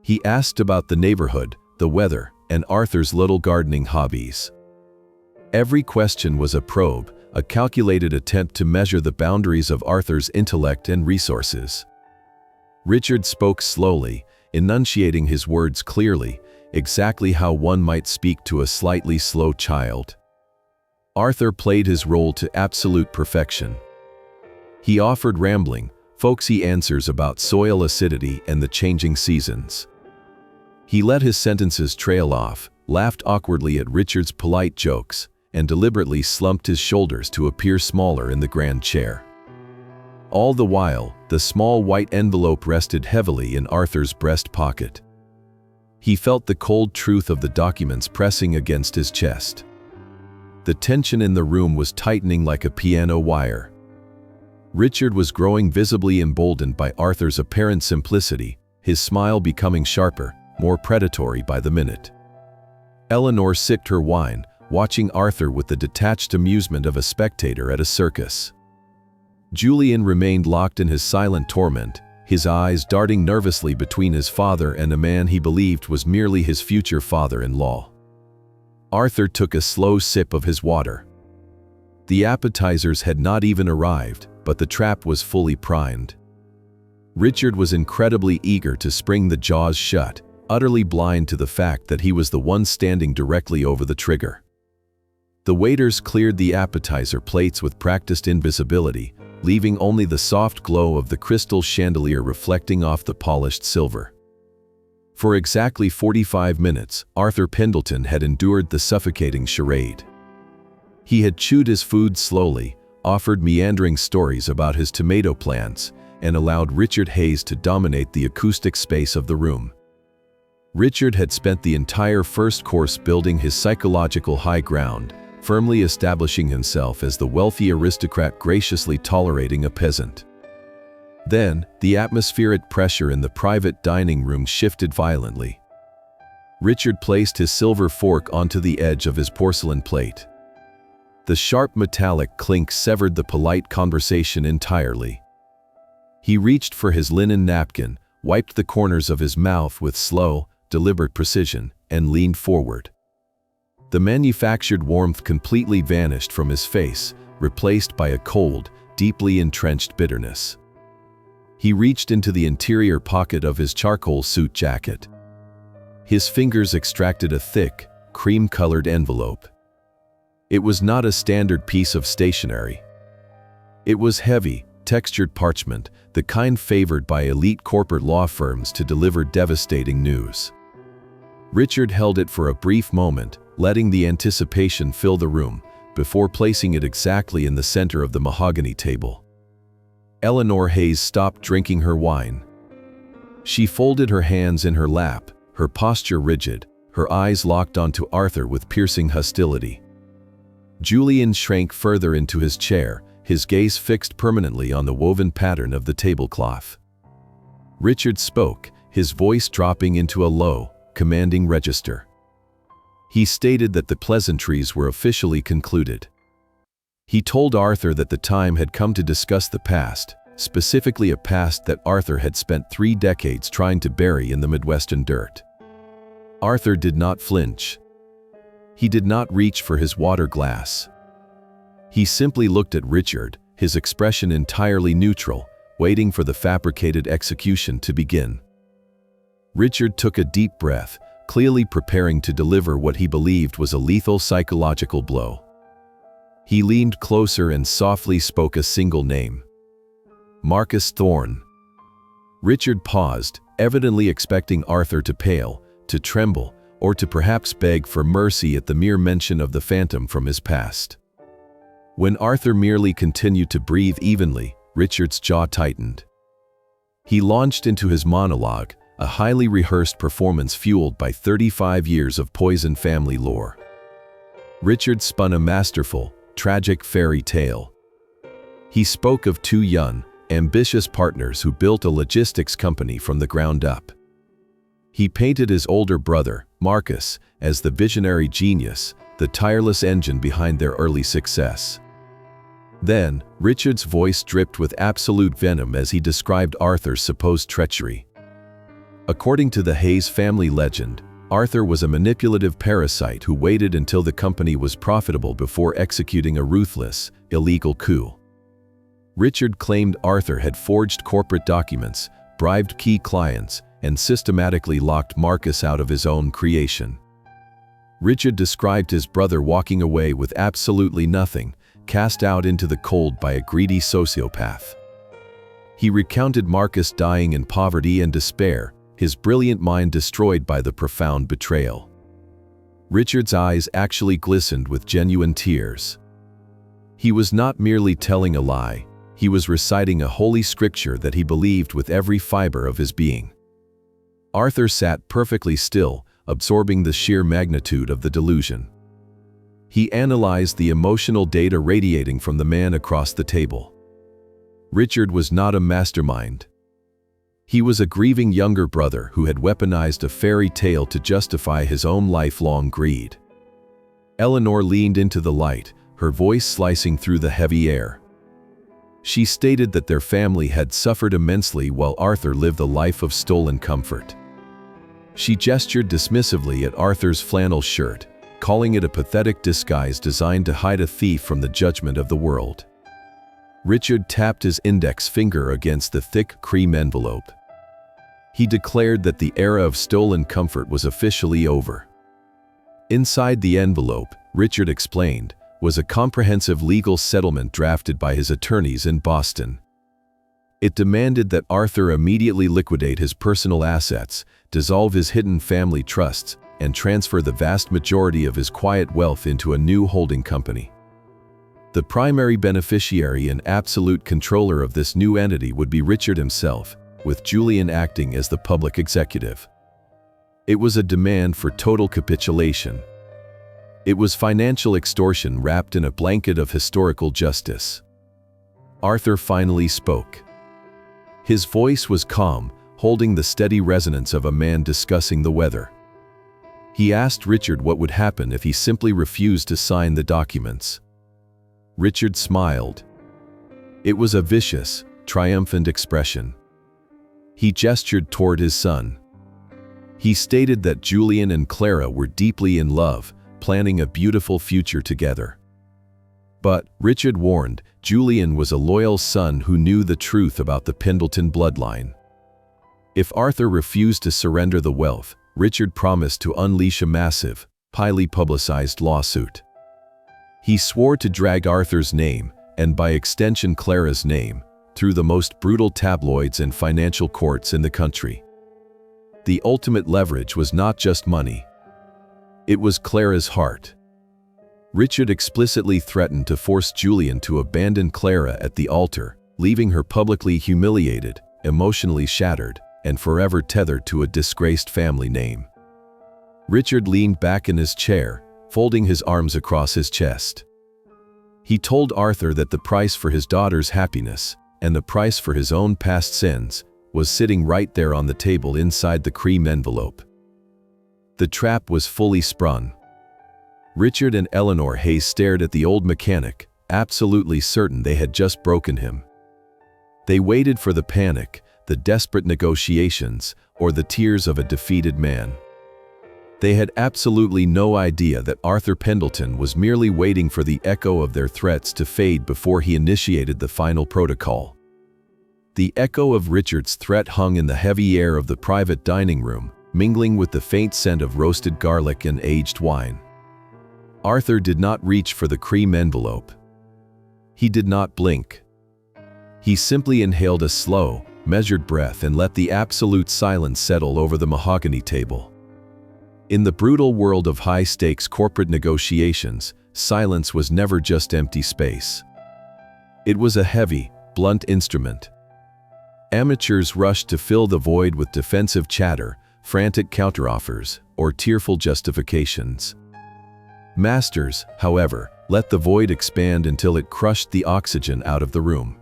He asked about the neighborhood, the weather, and Arthur's little gardening hobbies. Every question was a probe, a calculated attempt to measure the boundaries of Arthur's intellect and resources. Richard spoke slowly, enunciating his words clearly, exactly how one might speak to a slightly slow child. Arthur played his role to absolute perfection. He offered rambling, folksy answers about soil acidity and the changing seasons. He let his sentences trail off, laughed awkwardly at Richard's polite jokes, and deliberately slumped his shoulders to appear smaller in the grand chair. All the while, the small white envelope rested heavily in Arthur's breast pocket. He felt the cold truth of the documents pressing against his chest. The tension in the room was tightening like a piano wire. Richard was growing visibly emboldened by Arthur's apparent simplicity, his smile becoming sharper, more predatory by the minute. Eleanor sipped her wine, watching Arthur with the detached amusement of a spectator at a circus. Julian remained locked in his silent torment, his eyes darting nervously between his father and a man he believed was merely his future father-in-law. Arthur took a slow sip of his water. The appetizers had not even arrived, but the trap was fully primed. Richard was incredibly eager to spring the jaws shut, utterly blind to the fact that he was the one standing directly over the trigger. The waiters cleared the appetizer plates with practiced invisibility, leaving only the soft glow of the crystal chandelier reflecting off the polished silver. For exactly 45 minutes, Arthur Pendleton had endured the suffocating charade. He had chewed his food slowly, offered meandering stories about his tomato plants, and allowed Richard Hayes to dominate the acoustic space of the room. Richard had spent the entire first course building his psychological high ground, firmly establishing himself as the wealthy aristocrat graciously tolerating a peasant. Then, the atmospheric pressure in the private dining room shifted violently. Richard placed his silver fork onto the edge of his porcelain plate. The sharp metallic clink severed the polite conversation entirely. He reached for his linen napkin, wiped the corners of his mouth with slow, deliberate precision, and leaned forward. The manufactured warmth completely vanished from his face, replaced by a cold, deeply entrenched bitterness. He reached into the interior pocket of his charcoal suit jacket. His fingers extracted a thick, cream-colored envelope. It was not a standard piece of stationery. It was heavy, textured parchment, the kind favored by elite corporate law firms to deliver devastating news. Richard held it for a brief moment, letting the anticipation fill the room, before placing it exactly in the center of the mahogany table. Eleanor Hayes stopped drinking her wine. She folded her hands in her lap, her posture rigid, her eyes locked onto Arthur with piercing hostility. Julian shrank further into his chair, his gaze fixed permanently on the woven pattern of the tablecloth. Richard spoke, his voice dropping into a low, commanding register. He stated that the pleasantries were officially concluded. He told Arthur that the time had come to discuss the past, specifically a past that Arthur had spent 3 decades trying to bury in the Midwestern dirt. Arthur did not flinch. He did not reach for his water glass. He simply looked at Richard, his expression entirely neutral, waiting for the fabricated execution to begin. Richard took a deep breath, clearly preparing to deliver what he believed was a lethal psychological blow. He leaned closer and softly spoke a single name. Marcus Thorne. Richard paused, evidently expecting Arthur to pale, to tremble, or to perhaps beg for mercy at the mere mention of the phantom from his past. When Arthur merely continued to breathe evenly, Richard's jaw tightened. He launched into his monologue, a highly rehearsed performance fueled by 35 years of Poison family lore. Richard spun a masterful, tragic fairy tale. He spoke of 2 young, ambitious partners who built a logistics company from the ground up. He painted his older brother, Marcus, as the visionary genius, the tireless engine behind their early success. Then, Richard's voice dripped with absolute venom as he described Arthur's supposed treachery. According to the Hayes family legend, Arthur was a manipulative parasite who waited until the company was profitable before executing a ruthless, illegal coup. Richard claimed Arthur had forged corporate documents, bribed key clients, and systematically locked Marcus out of his own creation. Richard described his brother walking away with absolutely nothing, cast out into the cold by a greedy sociopath. He recounted Marcus dying in poverty and despair, his brilliant mind destroyed by the profound betrayal. Richard's eyes actually glistened with genuine tears. He was not merely telling a lie, he was reciting a holy scripture that he believed with every fiber of his being. Arthur sat perfectly still, absorbing the sheer magnitude of the delusion. He analyzed the emotional data radiating from the man across the table. Richard was not a mastermind. He was a grieving younger brother who had weaponized a fairy tale to justify his own lifelong greed. Eleanor leaned into the light, her voice slicing through the heavy air. She stated that their family had suffered immensely while Arthur lived a life of stolen comfort. She gestured dismissively at Arthur's flannel shirt, calling it a pathetic disguise designed to hide a thief from the judgment of the world. Richard tapped his index finger against the thick cream envelope. He declared that the era of stolen comfort was officially over. Inside the envelope, Richard explained, was a comprehensive legal settlement drafted by his attorneys in Boston. It demanded that Arthur immediately liquidate his personal assets, dissolve his hidden family trusts, and transfer the vast majority of his quiet wealth into a new holding company. The primary beneficiary and absolute controller of this new entity would be Richard himself, with Julian acting as the public executive. It was a demand for total capitulation. It was financial extortion wrapped in a blanket of historical justice. Arthur finally spoke. His voice was calm, holding the steady resonance of a man discussing the weather. He asked Richard what would happen if he simply refused to sign the documents. Richard smiled. It was a vicious, triumphant expression. He gestured toward his son. He stated that Julian and Clara were deeply in love, planning a beautiful future together. But, Richard warned, Julian was a loyal son who knew the truth about the Pendleton bloodline. If Arthur refused to surrender the wealth, Richard promised to unleash a massive, highly publicized lawsuit. He swore to drag Arthur's name, and by extension Clara's name, through the most brutal tabloids and financial courts in the country. The ultimate leverage was not just money. It was Clara's heart. Richard explicitly threatened to force Julian to abandon Clara at the altar, leaving her publicly humiliated, emotionally shattered, and forever tethered to a disgraced family name. Richard leaned back in his chair, folding his arms across his chest. He told Arthur that the price for his daughter's happiness, and the price for his own past sins, was sitting right there on the table inside the cream envelope. The trap was fully sprung. Richard and Eleanor Hayes stared at the old mechanic, absolutely certain they had just broken him. They waited for the panic, the desperate negotiations, or the tears of a defeated man. They had absolutely no idea that Arthur Pendleton was merely waiting for the echo of their threats to fade before he initiated the final protocol. The echo of Richard's threat hung in the heavy air of the private dining room, mingling with the faint scent of roasted garlic and aged wine. Arthur did not reach for the cream envelope. He did not blink. He simply inhaled a slow, measured breath and let the absolute silence settle over the mahogany table. In the brutal world of high-stakes corporate negotiations, silence was never just empty space. It was a heavy, blunt instrument. Amateurs rushed to fill the void with defensive chatter, frantic counteroffers, or tearful justifications. Masters, however, let the void expand until it crushed the oxygen out of the room.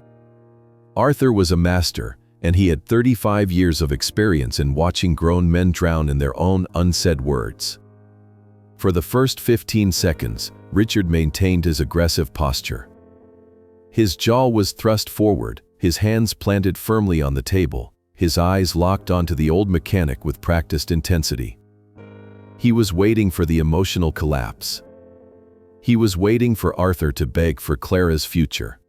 Arthur was a master, and he had 35 years of experience in watching grown men drown in their own unsaid words. For the first 15 seconds, Richard maintained his aggressive posture. His jaw was thrust forward, his hands planted firmly on the table, his eyes locked onto the old mechanic with practiced intensity. He was waiting for the emotional collapse. He was waiting for Arthur to beg for Clara's future.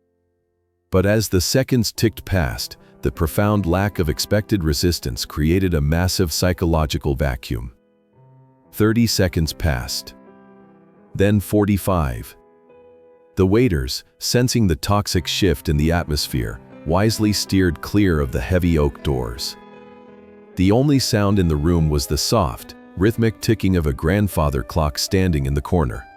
But as the seconds ticked past, the profound lack of expected resistance created a massive psychological vacuum. 30 seconds passed. Then 45. The waiters, sensing the toxic shift in the atmosphere, wisely steered clear of the heavy oak doors. The only sound in the room was the soft, rhythmic ticking of a grandfather clock standing in the corner.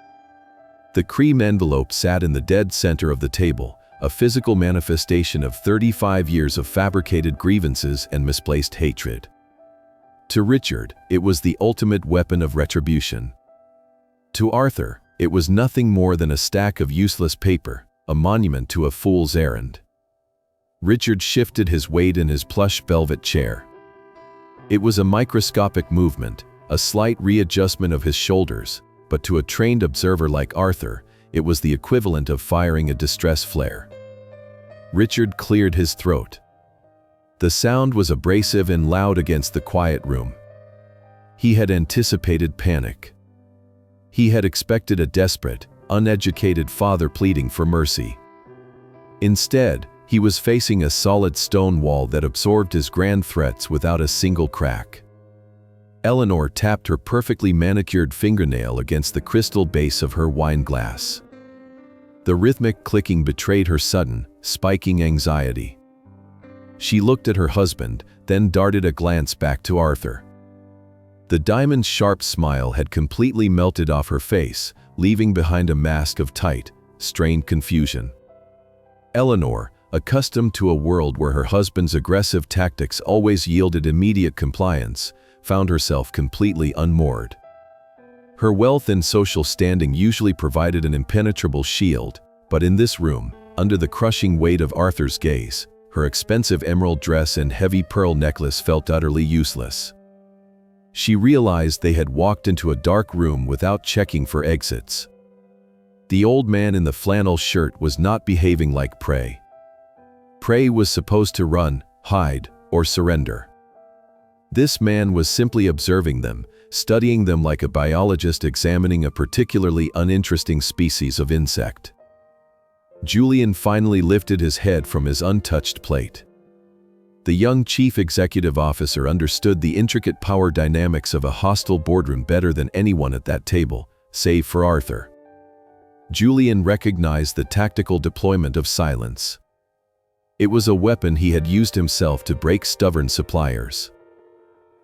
The cream envelope sat in the dead center of the table, a physical manifestation of 35 years of fabricated grievances and misplaced hatred. To Richard, it was the ultimate weapon of retribution. To Arthur, it was nothing more than a stack of useless paper, a monument to a fool's errand. Richard shifted his weight in his plush velvet chair. It was a microscopic movement, a slight readjustment of his shoulders, but to a trained observer like Arthur, it was the equivalent of firing a distress flare. Richard cleared his throat. The sound was abrasive and loud against the quiet room. He had anticipated panic. He had expected a desperate, uneducated father pleading for mercy. Instead, He was facing a solid stone wall that absorbed his grand threats without a single crack. Eleanor tapped her perfectly manicured fingernail against the crystal base of her wine glass. The rhythmic clicking betrayed her sudden, spiking anxiety. She looked at her husband, then darted a glance back to Arthur. The diamond's sharp smile had completely melted off her face, leaving behind a mask of tight, strained confusion. Eleanor, accustomed to a world where her husband's aggressive tactics always yielded immediate compliance, found herself completely unmoored. Her wealth and social standing usually provided an impenetrable shield, but in this room, under the crushing weight of Arthur's gaze, her expensive emerald dress and heavy pearl necklace felt utterly useless. She realized they had walked into a dark room without checking for exits. The old man in the flannel shirt was not behaving like prey. Prey was supposed to run, hide, or surrender. This man was simply observing them, studying them like a biologist examining a particularly uninteresting species of insect. Julian finally lifted his head from his untouched plate. The young chief executive officer understood the intricate power dynamics of a hostile boardroom better than anyone at that table, save for Arthur. Julian recognized the tactical deployment of silence. It was a weapon he had used himself to break stubborn suppliers.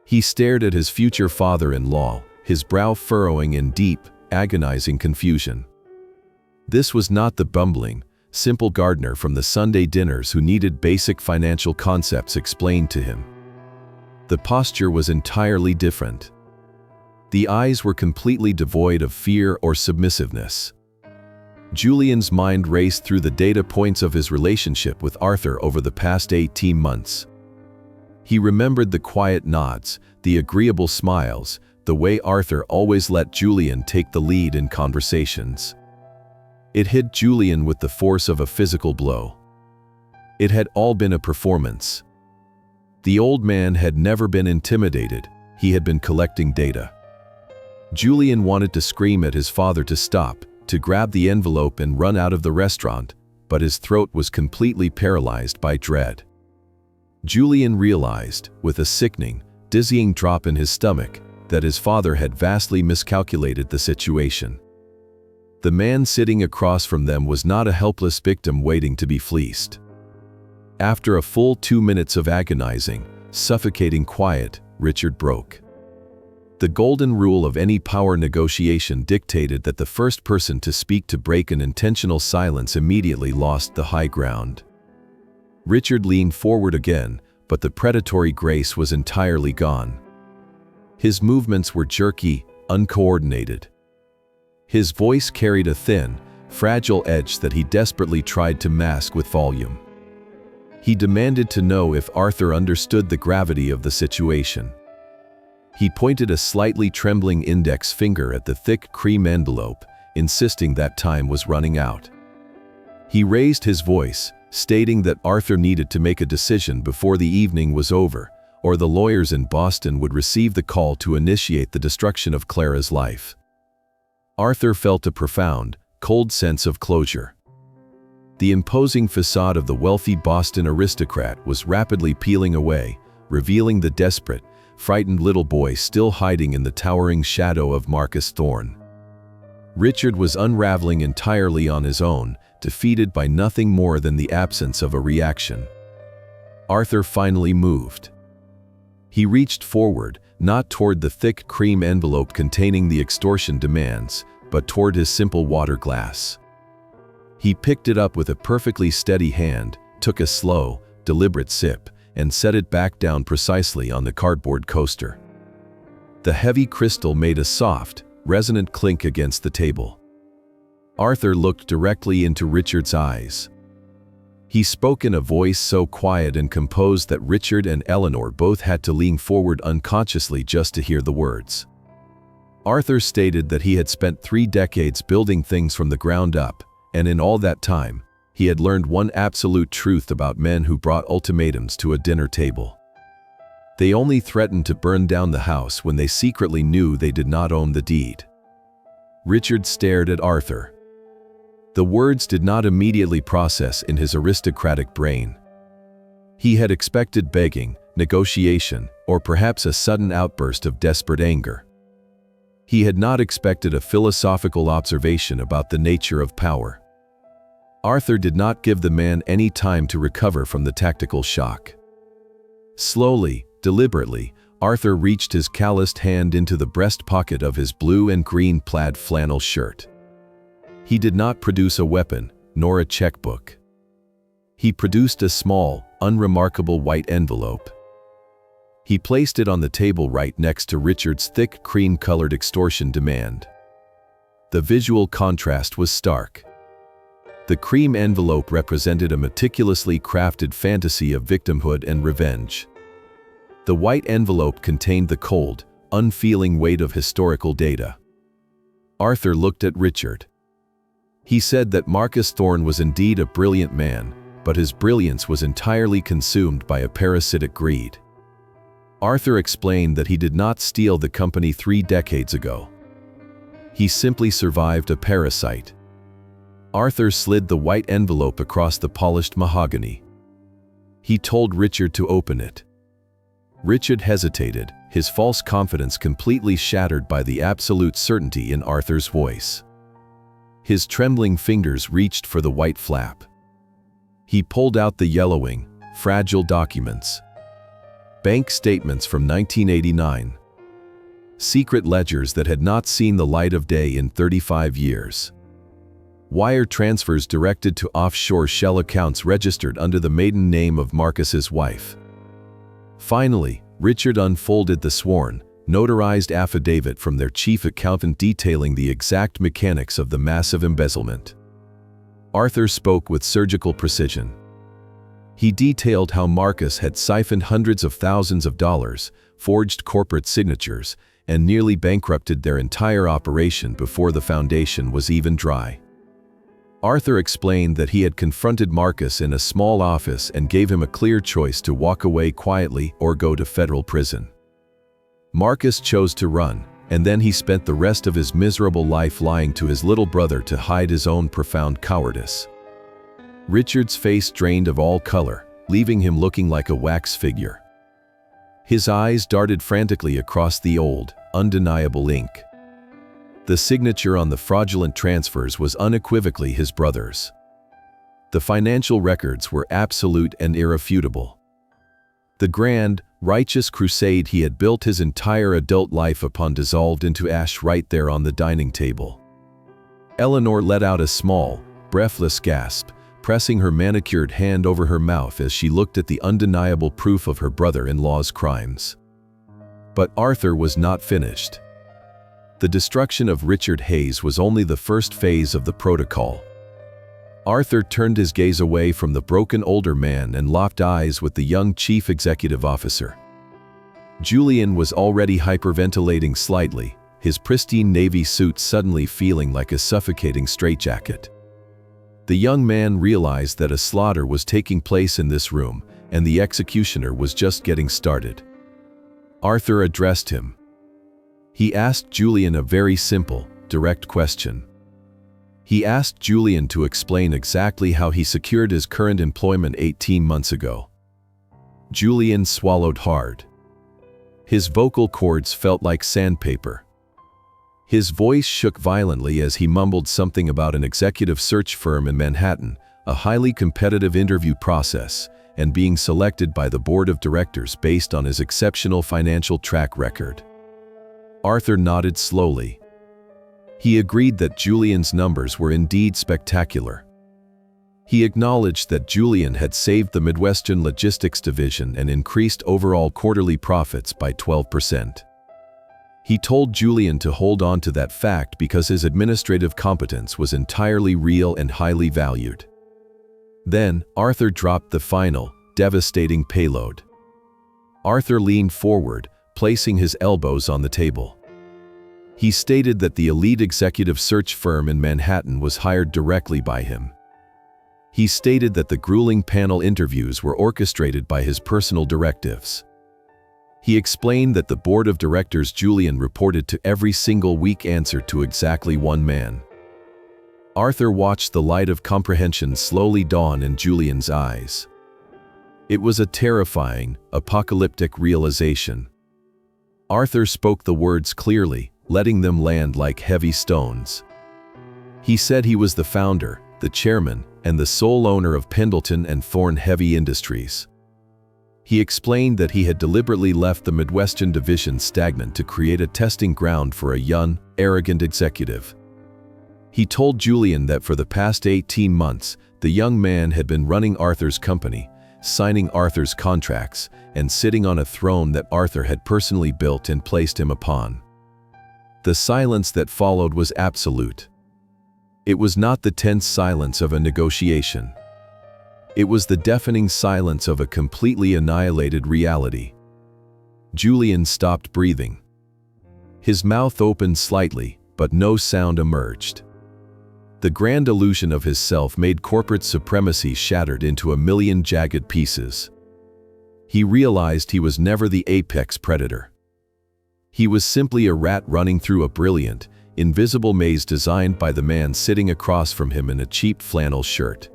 He stared at his future father-in-law, his brow furrowing in deep, agonizing confusion. This was not the bumbling, simple gardener from the Sunday dinners who needed basic financial concepts explained to him. The posture was entirely different. The eyes were completely devoid of fear or submissiveness. Julian's mind raced through the data points of his relationship with Arthur over the past 18 months. He remembered the quiet nods, the agreeable smiles, the way Arthur always let Julian take the lead in conversations. It hit Julian with the force of a physical blow. It had all been a performance. The old man had never been intimidated, he had been collecting data. Julian wanted to scream at his father to stop, to grab the envelope and run out of the restaurant, but his throat was completely paralyzed by dread. Julian realized, with a sickening, dizzying drop in his stomach, that his father had vastly miscalculated the situation. The man sitting across from them was not a helpless victim waiting to be fleeced. After a full 2 minutes of agonizing, suffocating quiet, Richard broke. The golden rule of any power negotiation dictated that the first person to speak to break an intentional silence immediately lost the high ground. Richard leaned forward again, but the predatory grace was entirely gone. His movements were jerky, uncoordinated. His voice carried a thin, fragile edge that he desperately tried to mask with volume. He demanded to know if Arthur understood the gravity of the situation. He pointed a slightly trembling index finger at the thick cream envelope, insisting that time was running out. He raised his voice, stating that Arthur needed to make a decision before the evening was over, or the lawyers in Boston would receive the call to initiate the destruction of Clara's life. Arthur felt a profound, cold sense of closure. The imposing facade of the wealthy Boston aristocrat was rapidly peeling away, revealing the desperate, frightened little boy still hiding in the towering shadow of Marcus Thorne. Richard was unraveling entirely on his own, defeated by nothing more than the absence of a reaction. Arthur finally moved. He reached forward, not toward the thick cream envelope containing the extortion demands, but toward his simple water glass. He picked it up with a perfectly steady hand, took a slow, deliberate sip, and set it back down precisely on the cardboard coaster. The heavy crystal made a soft, resonant clink against the table. Arthur looked directly into Richard's eyes. He spoke in a voice so quiet and composed that Richard and Eleanor both had to lean forward unconsciously just to hear the words. Arthur stated that he had spent 3 decades building things from the ground up, and in all that time, he had learned one absolute truth about men who brought ultimatums to a dinner table. They only threatened to burn down the house when they secretly knew they did not own the deed. Richard stared at Arthur. The words did not immediately process in his aristocratic brain. He had expected begging, negotiation, or perhaps a sudden outburst of desperate anger. He had not expected a philosophical observation about the nature of power. Arthur did not give the man any time to recover from the tactical shock. Slowly, deliberately, Arthur reached his calloused hand into the breast pocket of his blue and green plaid flannel shirt. He did not produce a weapon, nor a checkbook. He produced a small, unremarkable white envelope. He placed it on the table right next to Richard's thick, cream-colored extortion demand. The visual contrast was stark. The cream envelope represented a meticulously crafted fantasy of victimhood and revenge. The white envelope contained the cold, unfeeling weight of historical data. Arthur looked at Richard. He said that Marcus Thorne was indeed a brilliant man, but his brilliance was entirely consumed by a parasitic greed. Arthur explained that he did not steal the company 3 decades ago. He simply survived a parasite. Arthur slid the white envelope across the polished mahogany. He told Richard to open it. Richard hesitated, his false confidence completely shattered by the absolute certainty in Arthur's voice. His trembling fingers reached for the white flap. He pulled out the yellowing, fragile documents. Bank statements from 1989. Secret ledgers that had not seen the light of day in 35 years. Wire transfers directed to offshore shell accounts registered under the maiden name of Marcus's wife. Finally, Richard unfolded the sworn, notarized affidavit from their chief accountant detailing the exact mechanics of the massive embezzlement. Arthur spoke with surgical precision. He detailed how Marcus had siphoned hundreds of thousands of dollars, forged corporate signatures, and nearly bankrupted their entire operation before the foundation was even dry. Arthur explained that he had confronted Marcus in a small office and gave him a clear choice to walk away quietly or go to federal prison. Marcus chose to run, and then he spent the rest of his miserable life lying to his little brother to hide his own profound cowardice. Richard's face drained of all color, leaving him looking like a wax figure. His eyes darted frantically across the old, undeniable ink. The signature on the fraudulent transfers was unequivocally his brother's. The financial records were absolute and irrefutable. The grand, righteous crusade he had built his entire adult life upon dissolved into ash right there on the dining table. Eleanor let out a small, breathless gasp, pressing her manicured hand over her mouth as she looked at the undeniable proof of her brother-in-law's crimes. But Arthur was not finished. The destruction of Richard Hayes was only the first phase of the protocol. Arthur turned his gaze away from the broken older man and locked eyes with the young chief executive officer. Julian was already hyperventilating slightly, his pristine navy suit suddenly feeling like a suffocating straitjacket. The young man realized that a slaughter was taking place in this room, and the executioner was just getting started. Arthur addressed him. He asked Julian a very simple, direct question. He asked Julian to explain exactly how he secured his current employment 18 months ago. Julian swallowed hard. His vocal cords felt like sandpaper. His voice shook violently as he mumbled something about an executive search firm in Manhattan, a highly competitive interview process, and being selected by the board of directors based on his exceptional financial track record. Arthur nodded slowly. He agreed that Julian's numbers were indeed spectacular. He acknowledged that Julian had saved the Midwestern Logistics Division and increased overall quarterly profits by 12%. He told Julian to hold on to that fact because his administrative competence was entirely real and highly valued. Then, Arthur dropped the final, devastating payload. Arthur leaned forward, placing his elbows on the table. He stated that the elite executive search firm in Manhattan was hired directly by him. He stated that the grueling panel interviews were orchestrated by his personal directives. He explained that the board of directors Julian reported to every single week answered to exactly one man. Arthur watched the light of comprehension slowly dawn in Julian's eyes. It was a terrifying, apocalyptic realization. Arthur spoke the words clearly, letting them land like heavy stones. He said he was the founder, the chairman, and the sole owner of Pendleton and Thorne Heavy Industries. He explained that he had deliberately left the Midwestern division stagnant to create a testing ground for a young, arrogant executive. He told Julian that for the past 18 months, the young man had been running Arthur's company, signing Arthur's contracts, and sitting on a throne that Arthur had personally built and placed him upon. The silence that followed was absolute. It was not the tense silence of a negotiation. It was the deafening silence of a completely annihilated reality. Julian stopped breathing. His mouth opened slightly, but no sound emerged. The grand illusion of his self-made corporate supremacy shattered into a million jagged pieces. He realized he was never the apex predator. He was simply a rat running through a brilliant, invisible maze designed by the man sitting across from him in a cheap flannel shirt.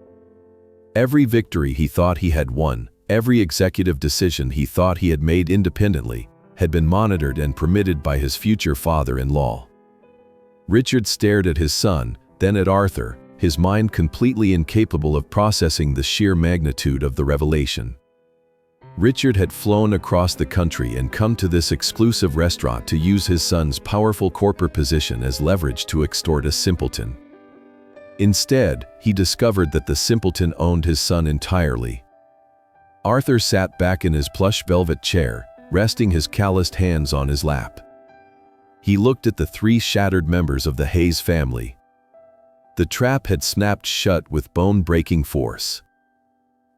Every victory he thought he had won, every executive decision he thought he had made independently, had been monitored and permitted by his future father-in-law. Richard stared at his son, then at Arthur, his mind completely incapable of processing the sheer magnitude of the revelation. Richard had flown across the country and come to this exclusive restaurant to use his son's powerful corporate position as leverage to extort a simpleton. Instead, he discovered that the simpleton owned his son entirely. Arthur sat back in his plush velvet chair, resting his calloused hands on his lap. He looked at the three shattered members of the Hayes family. The trap had snapped shut with bone-breaking force.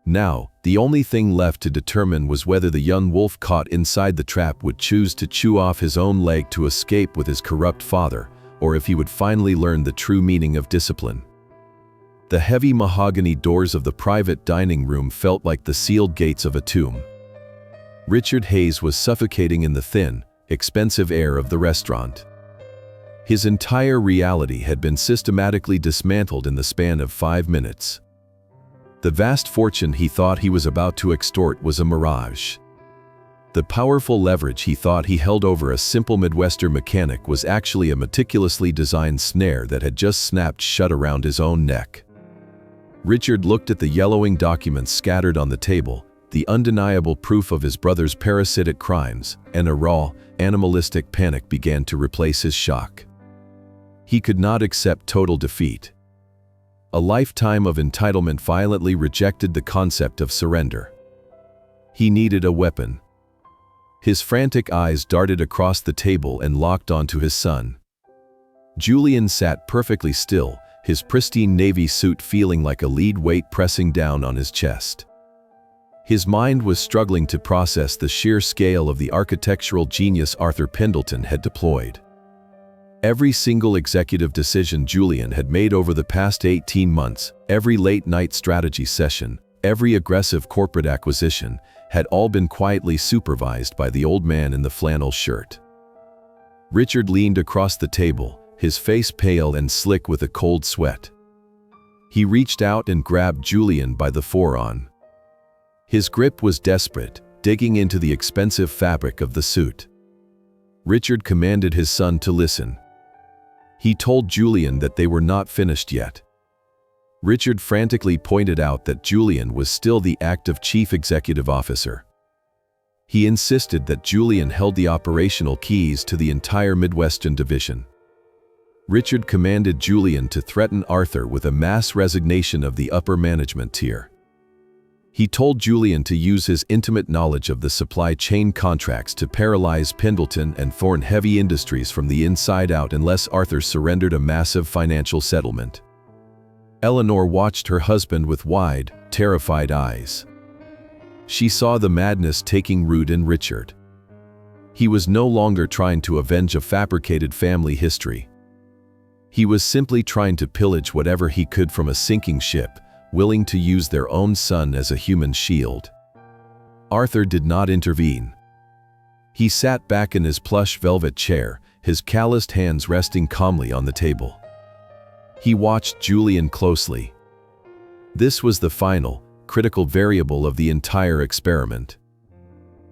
Now, the only thing left to determine was whether the young wolf caught inside the trap would choose to chew off his own leg to escape with his corrupt father, or if he would finally learn the true meaning of discipline. The heavy mahogany doors of the private dining room felt like the sealed gates of a tomb. Richard Hayes was suffocating in the thin, expensive air of the restaurant. His entire reality had been systematically dismantled in the span of 5 minutes. The vast fortune he thought he was about to extort was a mirage. The powerful leverage he thought he held over a simple Midwestern mechanic was actually a meticulously designed snare that had just snapped shut around his own neck. Richard looked at the yellowing documents scattered on the table, the undeniable proof of his brother's parasitic crimes, and a raw, animalistic panic began to replace his shock. He could not accept total defeat. A lifetime of entitlement violently rejected the concept of surrender. He needed a weapon. His frantic eyes darted across the table and locked onto his son. Julian sat perfectly still, his pristine navy suit feeling like a lead weight pressing down on his chest. His mind was struggling to process the sheer scale of the architectural genius Arthur Pendleton had deployed. Every single executive decision Julian had made over the past 18 months, every late-night strategy session, every aggressive corporate acquisition, had all been quietly supervised by the old man in the flannel shirt. Richard leaned across the table, his face pale and slick with a cold sweat. He reached out and grabbed Julian by the forearm. His grip was desperate, digging into the expensive fabric of the suit. Richard commanded his son to listen. He told Julian that they were not finished yet. Richard frantically pointed out that Julian was still the active chief executive officer. He insisted that Julian held the operational keys to the entire Midwestern division. Richard commanded Julian to threaten Arthur with a mass resignation of the upper management tier. He told Julian to use his intimate knowledge of the supply chain contracts to paralyze Pendleton and Thorne Heavy Industries from the inside out unless Arthur surrendered a massive financial settlement. Eleanor watched her husband with wide, terrified eyes. She saw the madness taking root in Richard. He was no longer trying to avenge a fabricated family history. He was simply trying to pillage whatever he could from a sinking ship, willing to use their own son as a human shield. Arthur did not intervene. He sat back in his plush velvet chair, his calloused hands resting calmly on the table. He watched Julian closely. This was the final, critical variable of the entire experiment.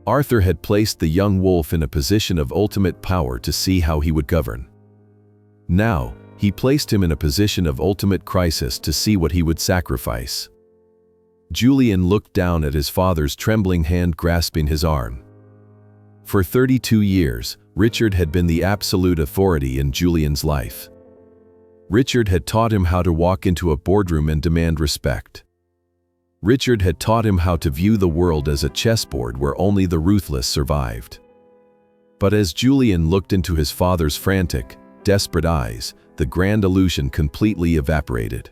Arthur had placed the young wolf in a position of ultimate power to see how he would govern. Now, he placed him in a position of ultimate crisis to see what he would sacrifice. Julian looked down at his father's trembling hand grasping his arm. For 32 years, Richard had been the absolute authority in Julian's life. Richard had taught him how to walk into a boardroom and demand respect. Richard had taught him how to view the world as a chessboard where only the ruthless survived. But as Julian looked into his father's frantic, desperate eyes, the grand illusion completely evaporated.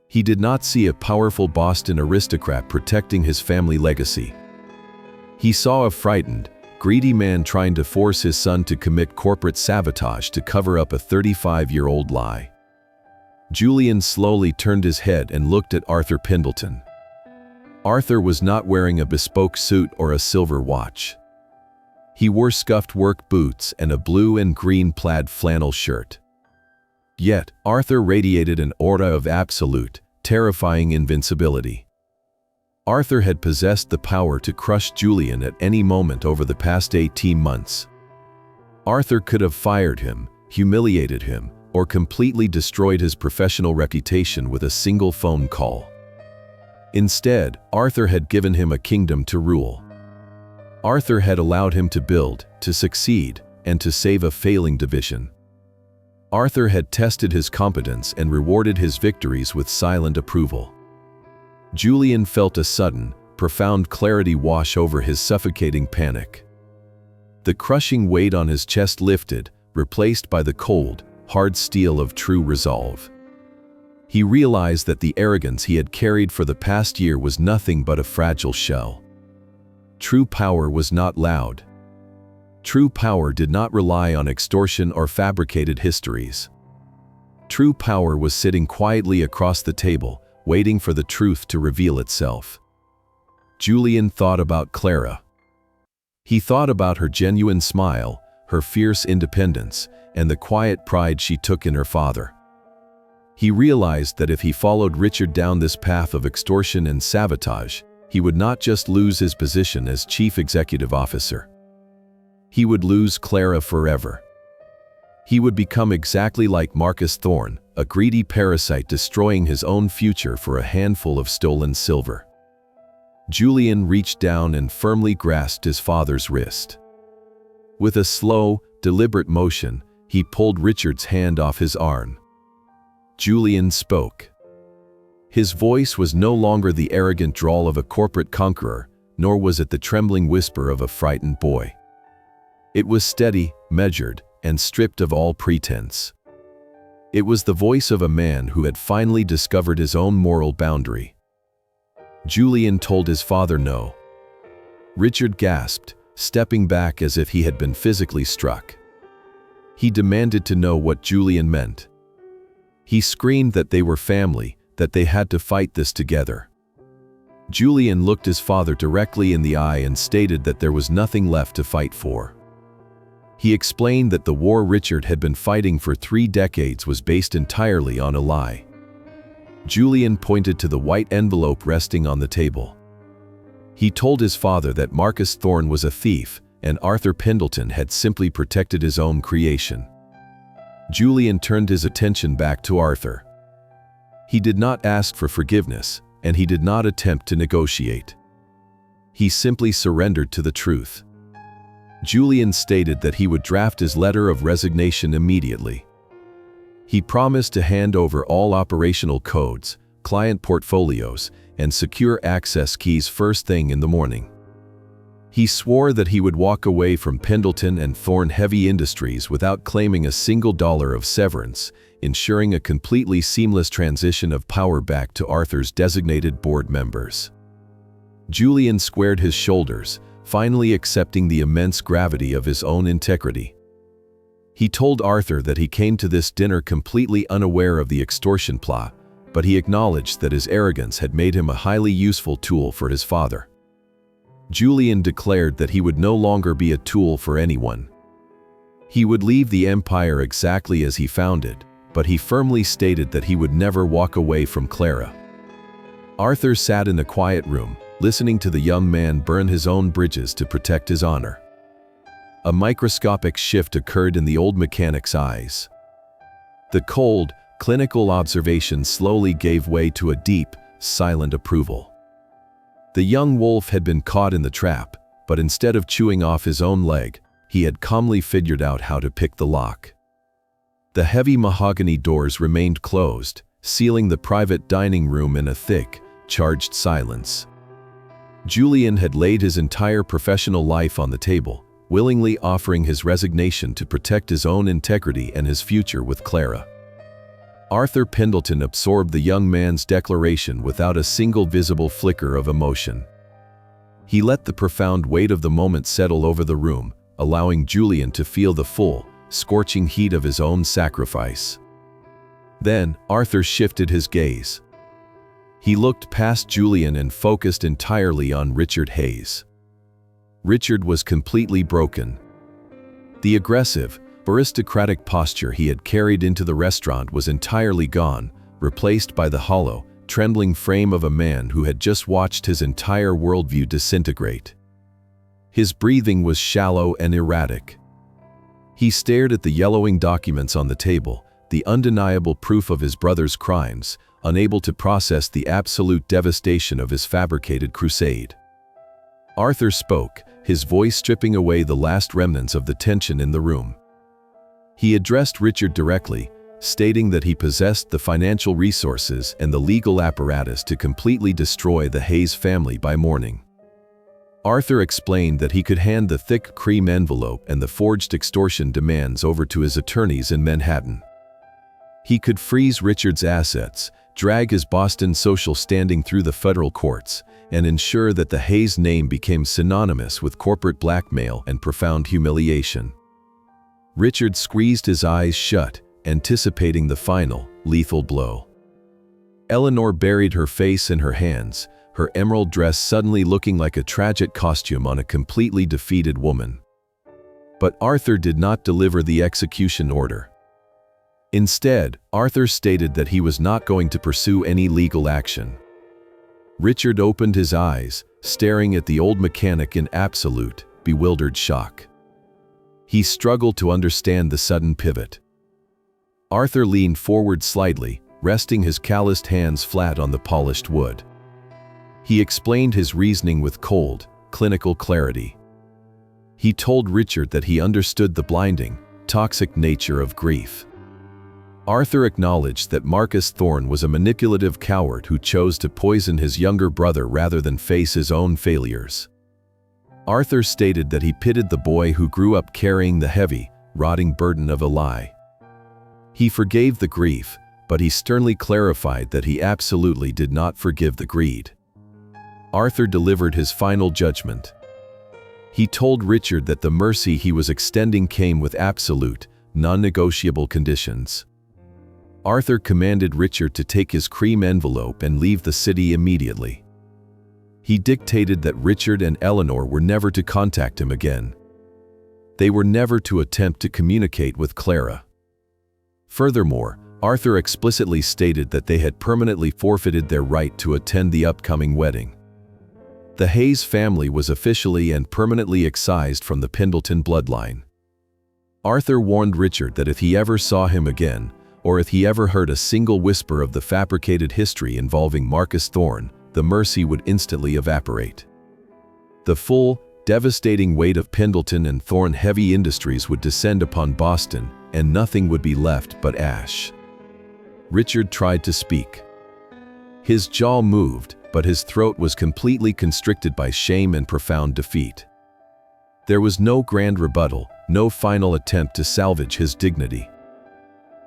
He did not see a powerful Boston aristocrat protecting his family legacy. He saw a frightened, greedy man trying to force his son to commit corporate sabotage to cover up a 35-year-old lie. Julian slowly turned his head and looked at Arthur Pendleton. Arthur was not wearing a bespoke suit or a silver watch. He wore scuffed work boots and a blue and green plaid flannel shirt. Yet, Arthur radiated an aura of absolute, terrifying invincibility. Arthur had possessed the power to crush Julian at any moment over the past 18 months. Arthur could have fired him, humiliated him, or completely destroyed his professional reputation with a single phone call. Instead, Arthur had given him a kingdom to rule. Arthur had allowed him to build, to succeed, and to save a failing division. Arthur had tested his competence and rewarded his victories with silent approval. Julian felt a sudden, profound clarity wash over his suffocating panic. The crushing weight on his chest lifted, replaced by the cold, hard steel of true resolve. He realized that the arrogance he had carried for the past year was nothing but a fragile shell. True power was not loud. True power did not rely on extortion or fabricated histories. True power was sitting quietly across the table, waiting for the truth to reveal itself. Julian thought about Clara. He thought about her genuine smile, her fierce independence, and the quiet pride she took in her father. He realized that if he followed Richard down this path of extortion and sabotage, he would not just lose his position as chief executive officer. He would lose Clara forever. He would become exactly like Marcus Thorne, a greedy parasite destroying his own future for a handful of stolen silver. Julian reached down and firmly grasped his father's wrist. With a slow, deliberate motion, he pulled Richard's hand off his arm. Julian spoke. His voice was no longer the arrogant drawl of a corporate conqueror, nor was it the trembling whisper of a frightened boy. It was steady, measured, and stripped of all pretense. It was the voice of a man who had finally discovered his own moral boundary. Julian told his father no. Richard gasped, stepping back as if he had been physically struck. He demanded to know what Julian meant. He screamed that they were family, that they had to fight this together. Julian looked his father directly in the eye and stated that there was nothing left to fight for. He explained that the war Richard had been fighting for 3 decades was based entirely on a lie. Julian pointed to the white envelope resting on the table. He told his father that Marcus Thorne was a thief and Arthur Pendleton had simply protected his own creation. Julian turned his attention back to Arthur. He did not ask for forgiveness, and he did not attempt to negotiate. He simply surrendered to the truth. Julian stated that he would draft his letter of resignation immediately. He promised to hand over all operational codes, client portfolios, and secure access keys first thing in the morning. He swore that he would walk away from Pendleton and Thorne Heavy Industries without claiming a single dollar of severance, ensuring a completely seamless transition of power back to Arthur's designated board members. Julian squared his shoulders, finally accepting the immense gravity of his own integrity. He told Arthur that he came to this dinner completely unaware of the extortion plot, but he acknowledged that his arrogance had made him a highly useful tool for his father. Julian declared that he would no longer be a tool for anyone. He would leave the empire exactly as he found it, but he firmly stated that he would never walk away from Clara. Arthur sat in a quiet room, listening to the young man burn his own bridges to protect his honor. A microscopic shift occurred in the old mechanic's eyes. The cold, clinical observation slowly gave way to a deep, silent approval. The young wolf had been caught in the trap, but instead of chewing off his own leg, he had calmly figured out how to pick the lock. The heavy mahogany doors remained closed, sealing the private dining room in a thick, charged silence. Julian had laid his entire professional life on the table, willingly offering his resignation to protect his own integrity and his future with Clara. Arthur Pendleton absorbed the young man's declaration without a single visible flicker of emotion. He let the profound weight of the moment settle over the room, allowing Julian to feel the full, scorching heat of his own sacrifice. Then, Arthur shifted his gaze. He looked past Julian and focused entirely on Richard Hayes. Richard was completely broken. The aggressive, aristocratic posture he had carried into the restaurant was entirely gone, replaced by the hollow, trembling frame of a man who had just watched his entire worldview disintegrate. His breathing was shallow and erratic. He stared at the yellowing documents on the table, the undeniable proof of his brother's crimes, unable to process the absolute devastation of his fabricated crusade. Arthur spoke, his voice stripping away the last remnants of the tension in the room. He addressed Richard directly, stating that he possessed the financial resources and the legal apparatus to completely destroy the Hayes family by morning. Arthur explained that he could hand the thick cream envelope and the forged extortion demands over to his attorneys in Manhattan. He could freeze Richard's assets, drag his Boston social standing through the federal courts, and ensure that the Hayes name became synonymous with corporate blackmail and profound humiliation. Richard squeezed his eyes shut, anticipating the final, lethal blow. Eleanor buried her face in her hands, her emerald dress suddenly looking like a tragic costume on a completely defeated woman. But Arthur did not deliver the execution order. Instead, Arthur stated that he was not going to pursue any legal action. Richard opened his eyes, staring at the old mechanic in absolute, bewildered shock. He struggled to understand the sudden pivot. Arthur leaned forward slightly, resting his calloused hands flat on the polished wood. He explained his reasoning with cold, clinical clarity. He told Richard that he understood the blinding, toxic nature of grief. Arthur acknowledged that Marcus Thorne was a manipulative coward who chose to poison his younger brother rather than face his own failures. Arthur stated that he pitied the boy who grew up carrying the heavy, rotting burden of a lie. He forgave the grief, but he sternly clarified that he absolutely did not forgive the greed. Arthur delivered his final judgment. He told Richard that the mercy he was extending came with absolute, non-negotiable conditions. Arthur commanded Richard to take his cream envelope and leave the city immediately. He dictated that Richard and Eleanor were never to contact him again. They were never to attempt to communicate with Clara. Furthermore, Arthur explicitly stated that they had permanently forfeited their right to attend the upcoming wedding. The Hayes family was officially and permanently excised from the Pendleton bloodline. Arthur warned Richard that if he ever saw him again, or if he ever heard a single whisper of the fabricated history involving Marcus Thorne, the mercy would instantly evaporate. The full, devastating weight of Pendleton and Thorne heavy industries would descend upon Boston, and nothing would be left but ash. Richard tried to speak. His jaw moved, but his throat was completely constricted by shame and profound defeat. There was no grand rebuttal, no final attempt to salvage his dignity.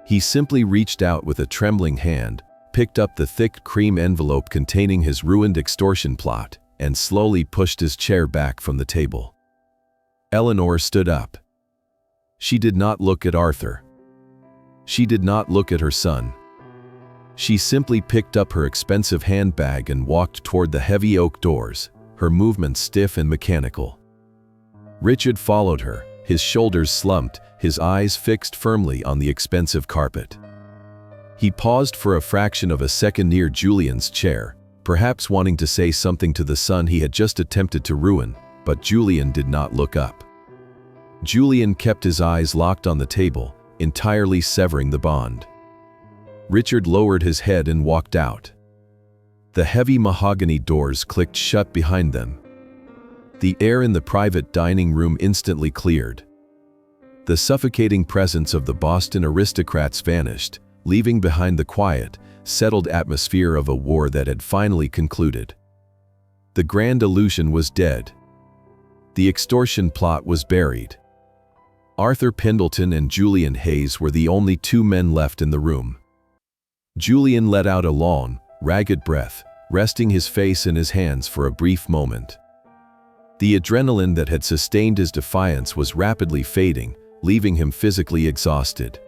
He simply reached out with a trembling hand, picked up the thick cream envelope containing his ruined extortion plot, and slowly pushed his chair back from the table. Eleanor stood up. She did not look at Arthur. She did not look at her son. She simply picked up her expensive handbag and walked toward the heavy oak doors, her movements stiff and mechanical. Richard followed her, his shoulders slumped, his eyes fixed firmly on the expensive carpet. He paused for a fraction of a second near Julian's chair, perhaps wanting to say something to the son he had just attempted to ruin, but Julian did not look up. Julian kept his eyes locked on the table, entirely severing the bond. Richard lowered his head and walked out. The heavy mahogany doors clicked shut behind them. The air in the private dining room instantly cleared. The suffocating presence of the Boston aristocrats vanished, leaving behind the quiet, settled atmosphere of a war that had finally concluded. The grand illusion was dead. The extortion plot was buried. Arthur Pendleton and Julian Hayes were the only two men left in the room. Julian let out a long, ragged breath, resting his face in his hands for a brief moment. The adrenaline that had sustained his defiance was rapidly fading, leaving him physically exhausted.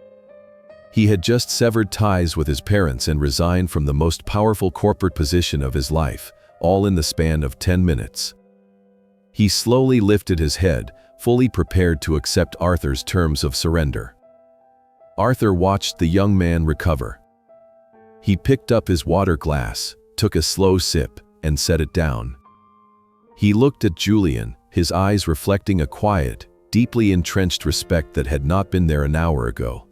He had just severed ties with his parents and resigned from the most powerful corporate position of his life, all in the span of 10 minutes. He slowly lifted his head, fully prepared to accept Arthur's terms of surrender. Arthur watched the young man recover. He picked up his water glass, took a slow sip, and set it down. He looked at Julian, his eyes reflecting a quiet, deeply entrenched respect that had not been there an hour ago.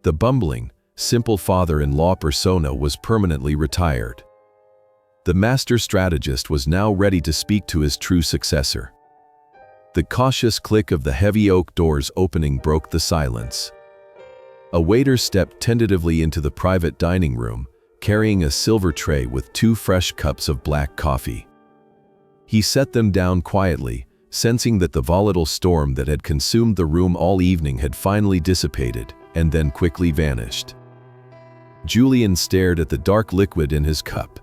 The bumbling, simple father-in-law persona was permanently retired. The master strategist was now ready to speak to his true successor. The cautious click of the heavy oak doors opening broke the silence. A waiter stepped tentatively into the private dining room, carrying a silver tray with 2 fresh cups of black coffee. He set them down quietly, sensing that the volatile storm that had consumed the room all evening had finally dissipated, and then quickly vanished. Julian stared at the dark liquid in his cup.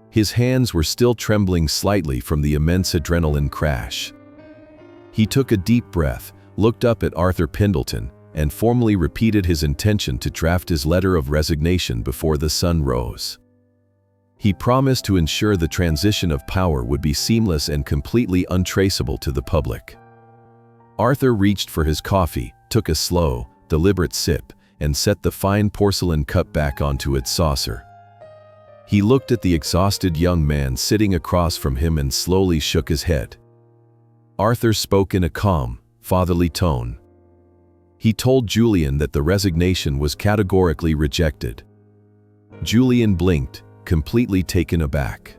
His hands were still trembling slightly from the immense adrenaline crash. He took a deep breath, looked up at Arthur Pendleton, and formally repeated his intention to draft his letter of resignation before the sun rose. He promised to ensure the transition of power would be seamless and completely untraceable to the public. Arthur reached for his coffee, took a slow, deliberate sip, and set the fine porcelain cup back onto its saucer. He looked at the exhausted young man sitting across from him and slowly shook his head. Arthur spoke in a calm, fatherly tone. He told Julian that the resignation was categorically rejected. Julian blinked, completely taken aback.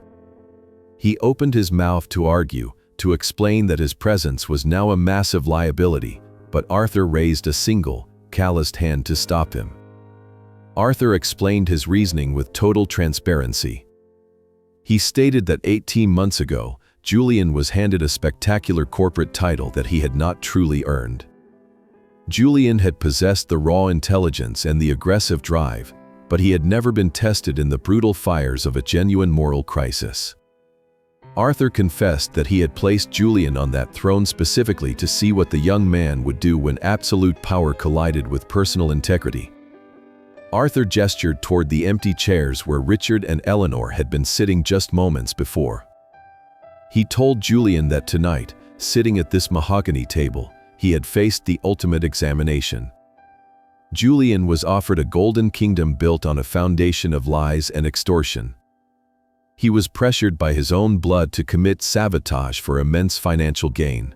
He opened his mouth to argue, to explain that his presence was now a massive liability, but Arthur raised a single, calloused hand to stop him. Arthur explained his reasoning with total transparency. He stated that 18 months ago, Julian was handed a spectacular corporate title that he had not truly earned. Julian had possessed the raw intelligence and the aggressive drive, but he had never been tested in the brutal fires of a genuine moral crisis. Arthur confessed that he had placed Julian on that throne specifically to see what the young man would do when absolute power collided with personal integrity. Arthur gestured toward the empty chairs where Richard and Eleanor had been sitting just moments before. He told Julian that tonight, sitting at this mahogany table, he had faced the ultimate examination. Julian was offered a golden kingdom built on a foundation of lies and extortion. He was pressured by his own blood to commit sabotage for immense financial gain.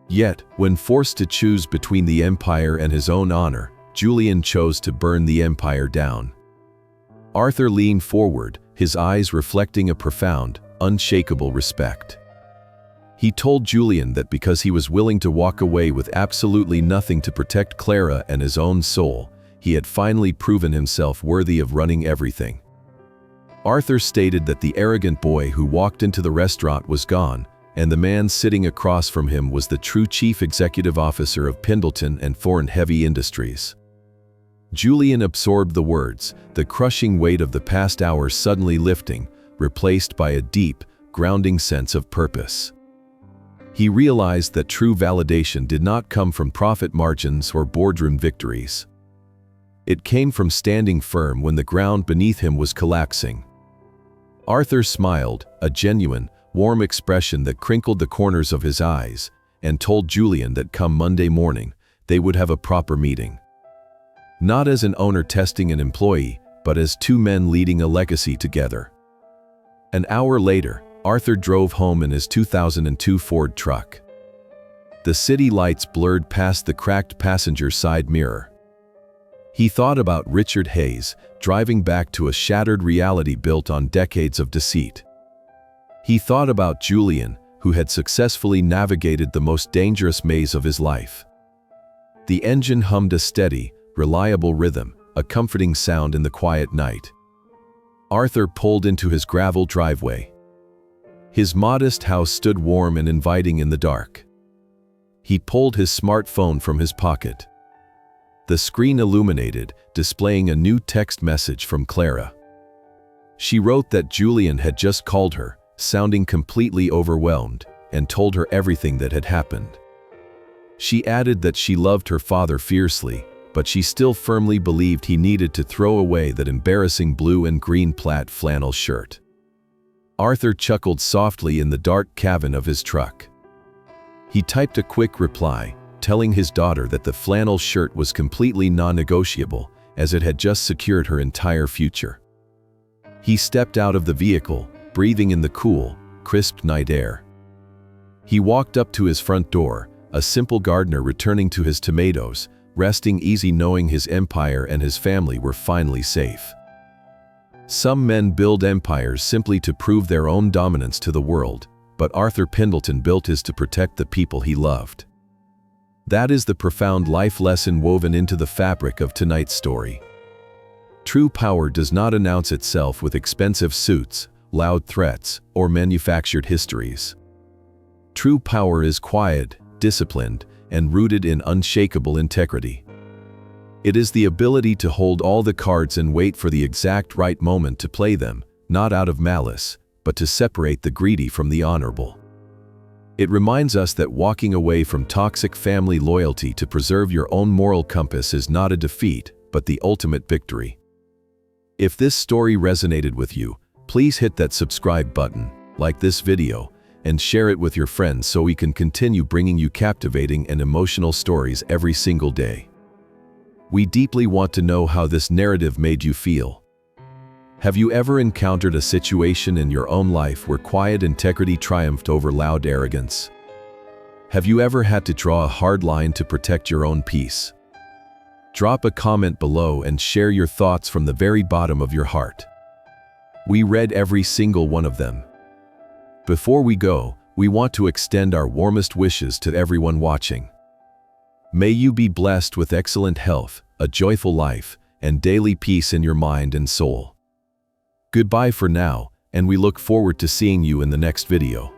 Yet, when forced to choose between the empire and his own honor, Julian chose to burn the empire down. Arthur leaned forward, his eyes reflecting a profound, unshakable respect. He told Julian that because he was willing to walk away with absolutely nothing to protect Clara and his own soul, he had finally proven himself worthy of running everything. Arthur stated that the arrogant boy who walked into the restaurant was gone, and the man sitting across from him was the true chief executive officer of Pendleton and Thorne Heavy Industries. Julian absorbed the words, the crushing weight of the past hour suddenly lifting, replaced by a deep, grounding sense of purpose. He realized that true validation did not come from profit margins or boardroom victories. It came from standing firm when the ground beneath him was collapsing. Arthur smiled, a genuine, warm expression that crinkled the corners of his eyes, and told Julian that come Monday morning, they would have a proper meeting. Not as an owner testing an employee, but as two men leading a legacy together. An hour later, Arthur drove home in his 2002 Ford truck. The city lights blurred past the cracked passenger side mirror. He thought about Richard Hayes, driving back to a shattered reality built on decades of deceit. He thought about Julian, who had successfully navigated the most dangerous maze of his life. The engine hummed a steady, reliable rhythm, a comforting sound in the quiet night. Arthur pulled into his gravel driveway. His modest house stood warm and inviting in the dark. He pulled his smartphone from his pocket. The screen illuminated, displaying a new text message from Clara. She wrote that Julian had just called her, sounding completely overwhelmed, and told her everything that had happened. She added that she loved her father fiercely, but she still firmly believed he needed to throw away that embarrassing blue and green plaid flannel shirt. Arthur chuckled softly in the dark cabin of his truck. He typed a quick reply, telling his daughter that the flannel shirt was completely non-negotiable, as it had just secured her entire future. He stepped out of the vehicle, breathing in the cool, crisp night air. He walked up to his front door, a simple gardener returning to his tomatoes, resting easy knowing his empire and his family were finally safe. Some men build empires simply to prove their own dominance to the world, but Arthur Pendleton built his to protect the people he loved. That is the profound life lesson woven into the fabric of tonight's story. True power does not announce itself with expensive suits, loud threats, or manufactured histories. True power is quiet, disciplined, and rooted in unshakable integrity. It is the ability to hold all the cards and wait for the exact right moment to play them, not out of malice, but to separate the greedy from the honorable. It reminds us that walking away from toxic family loyalty to preserve your own moral compass is not a defeat, but the ultimate victory. If this story resonated with you, please hit that subscribe button, like this video, and share it with your friends so we can continue bringing you captivating and emotional stories every single day. We deeply want to know how this narrative made you feel. Have you ever encountered a situation in your own life where quiet integrity triumphed over loud arrogance? Have you ever had to draw a hard line to protect your own peace? Drop a comment below and share your thoughts from the very bottom of your heart. We read every single one of them. Before we go, we want to extend our warmest wishes to everyone watching. May you be blessed with excellent health, a joyful life, and daily peace in your mind and soul. Goodbye for now, and we look forward to seeing you in the next video.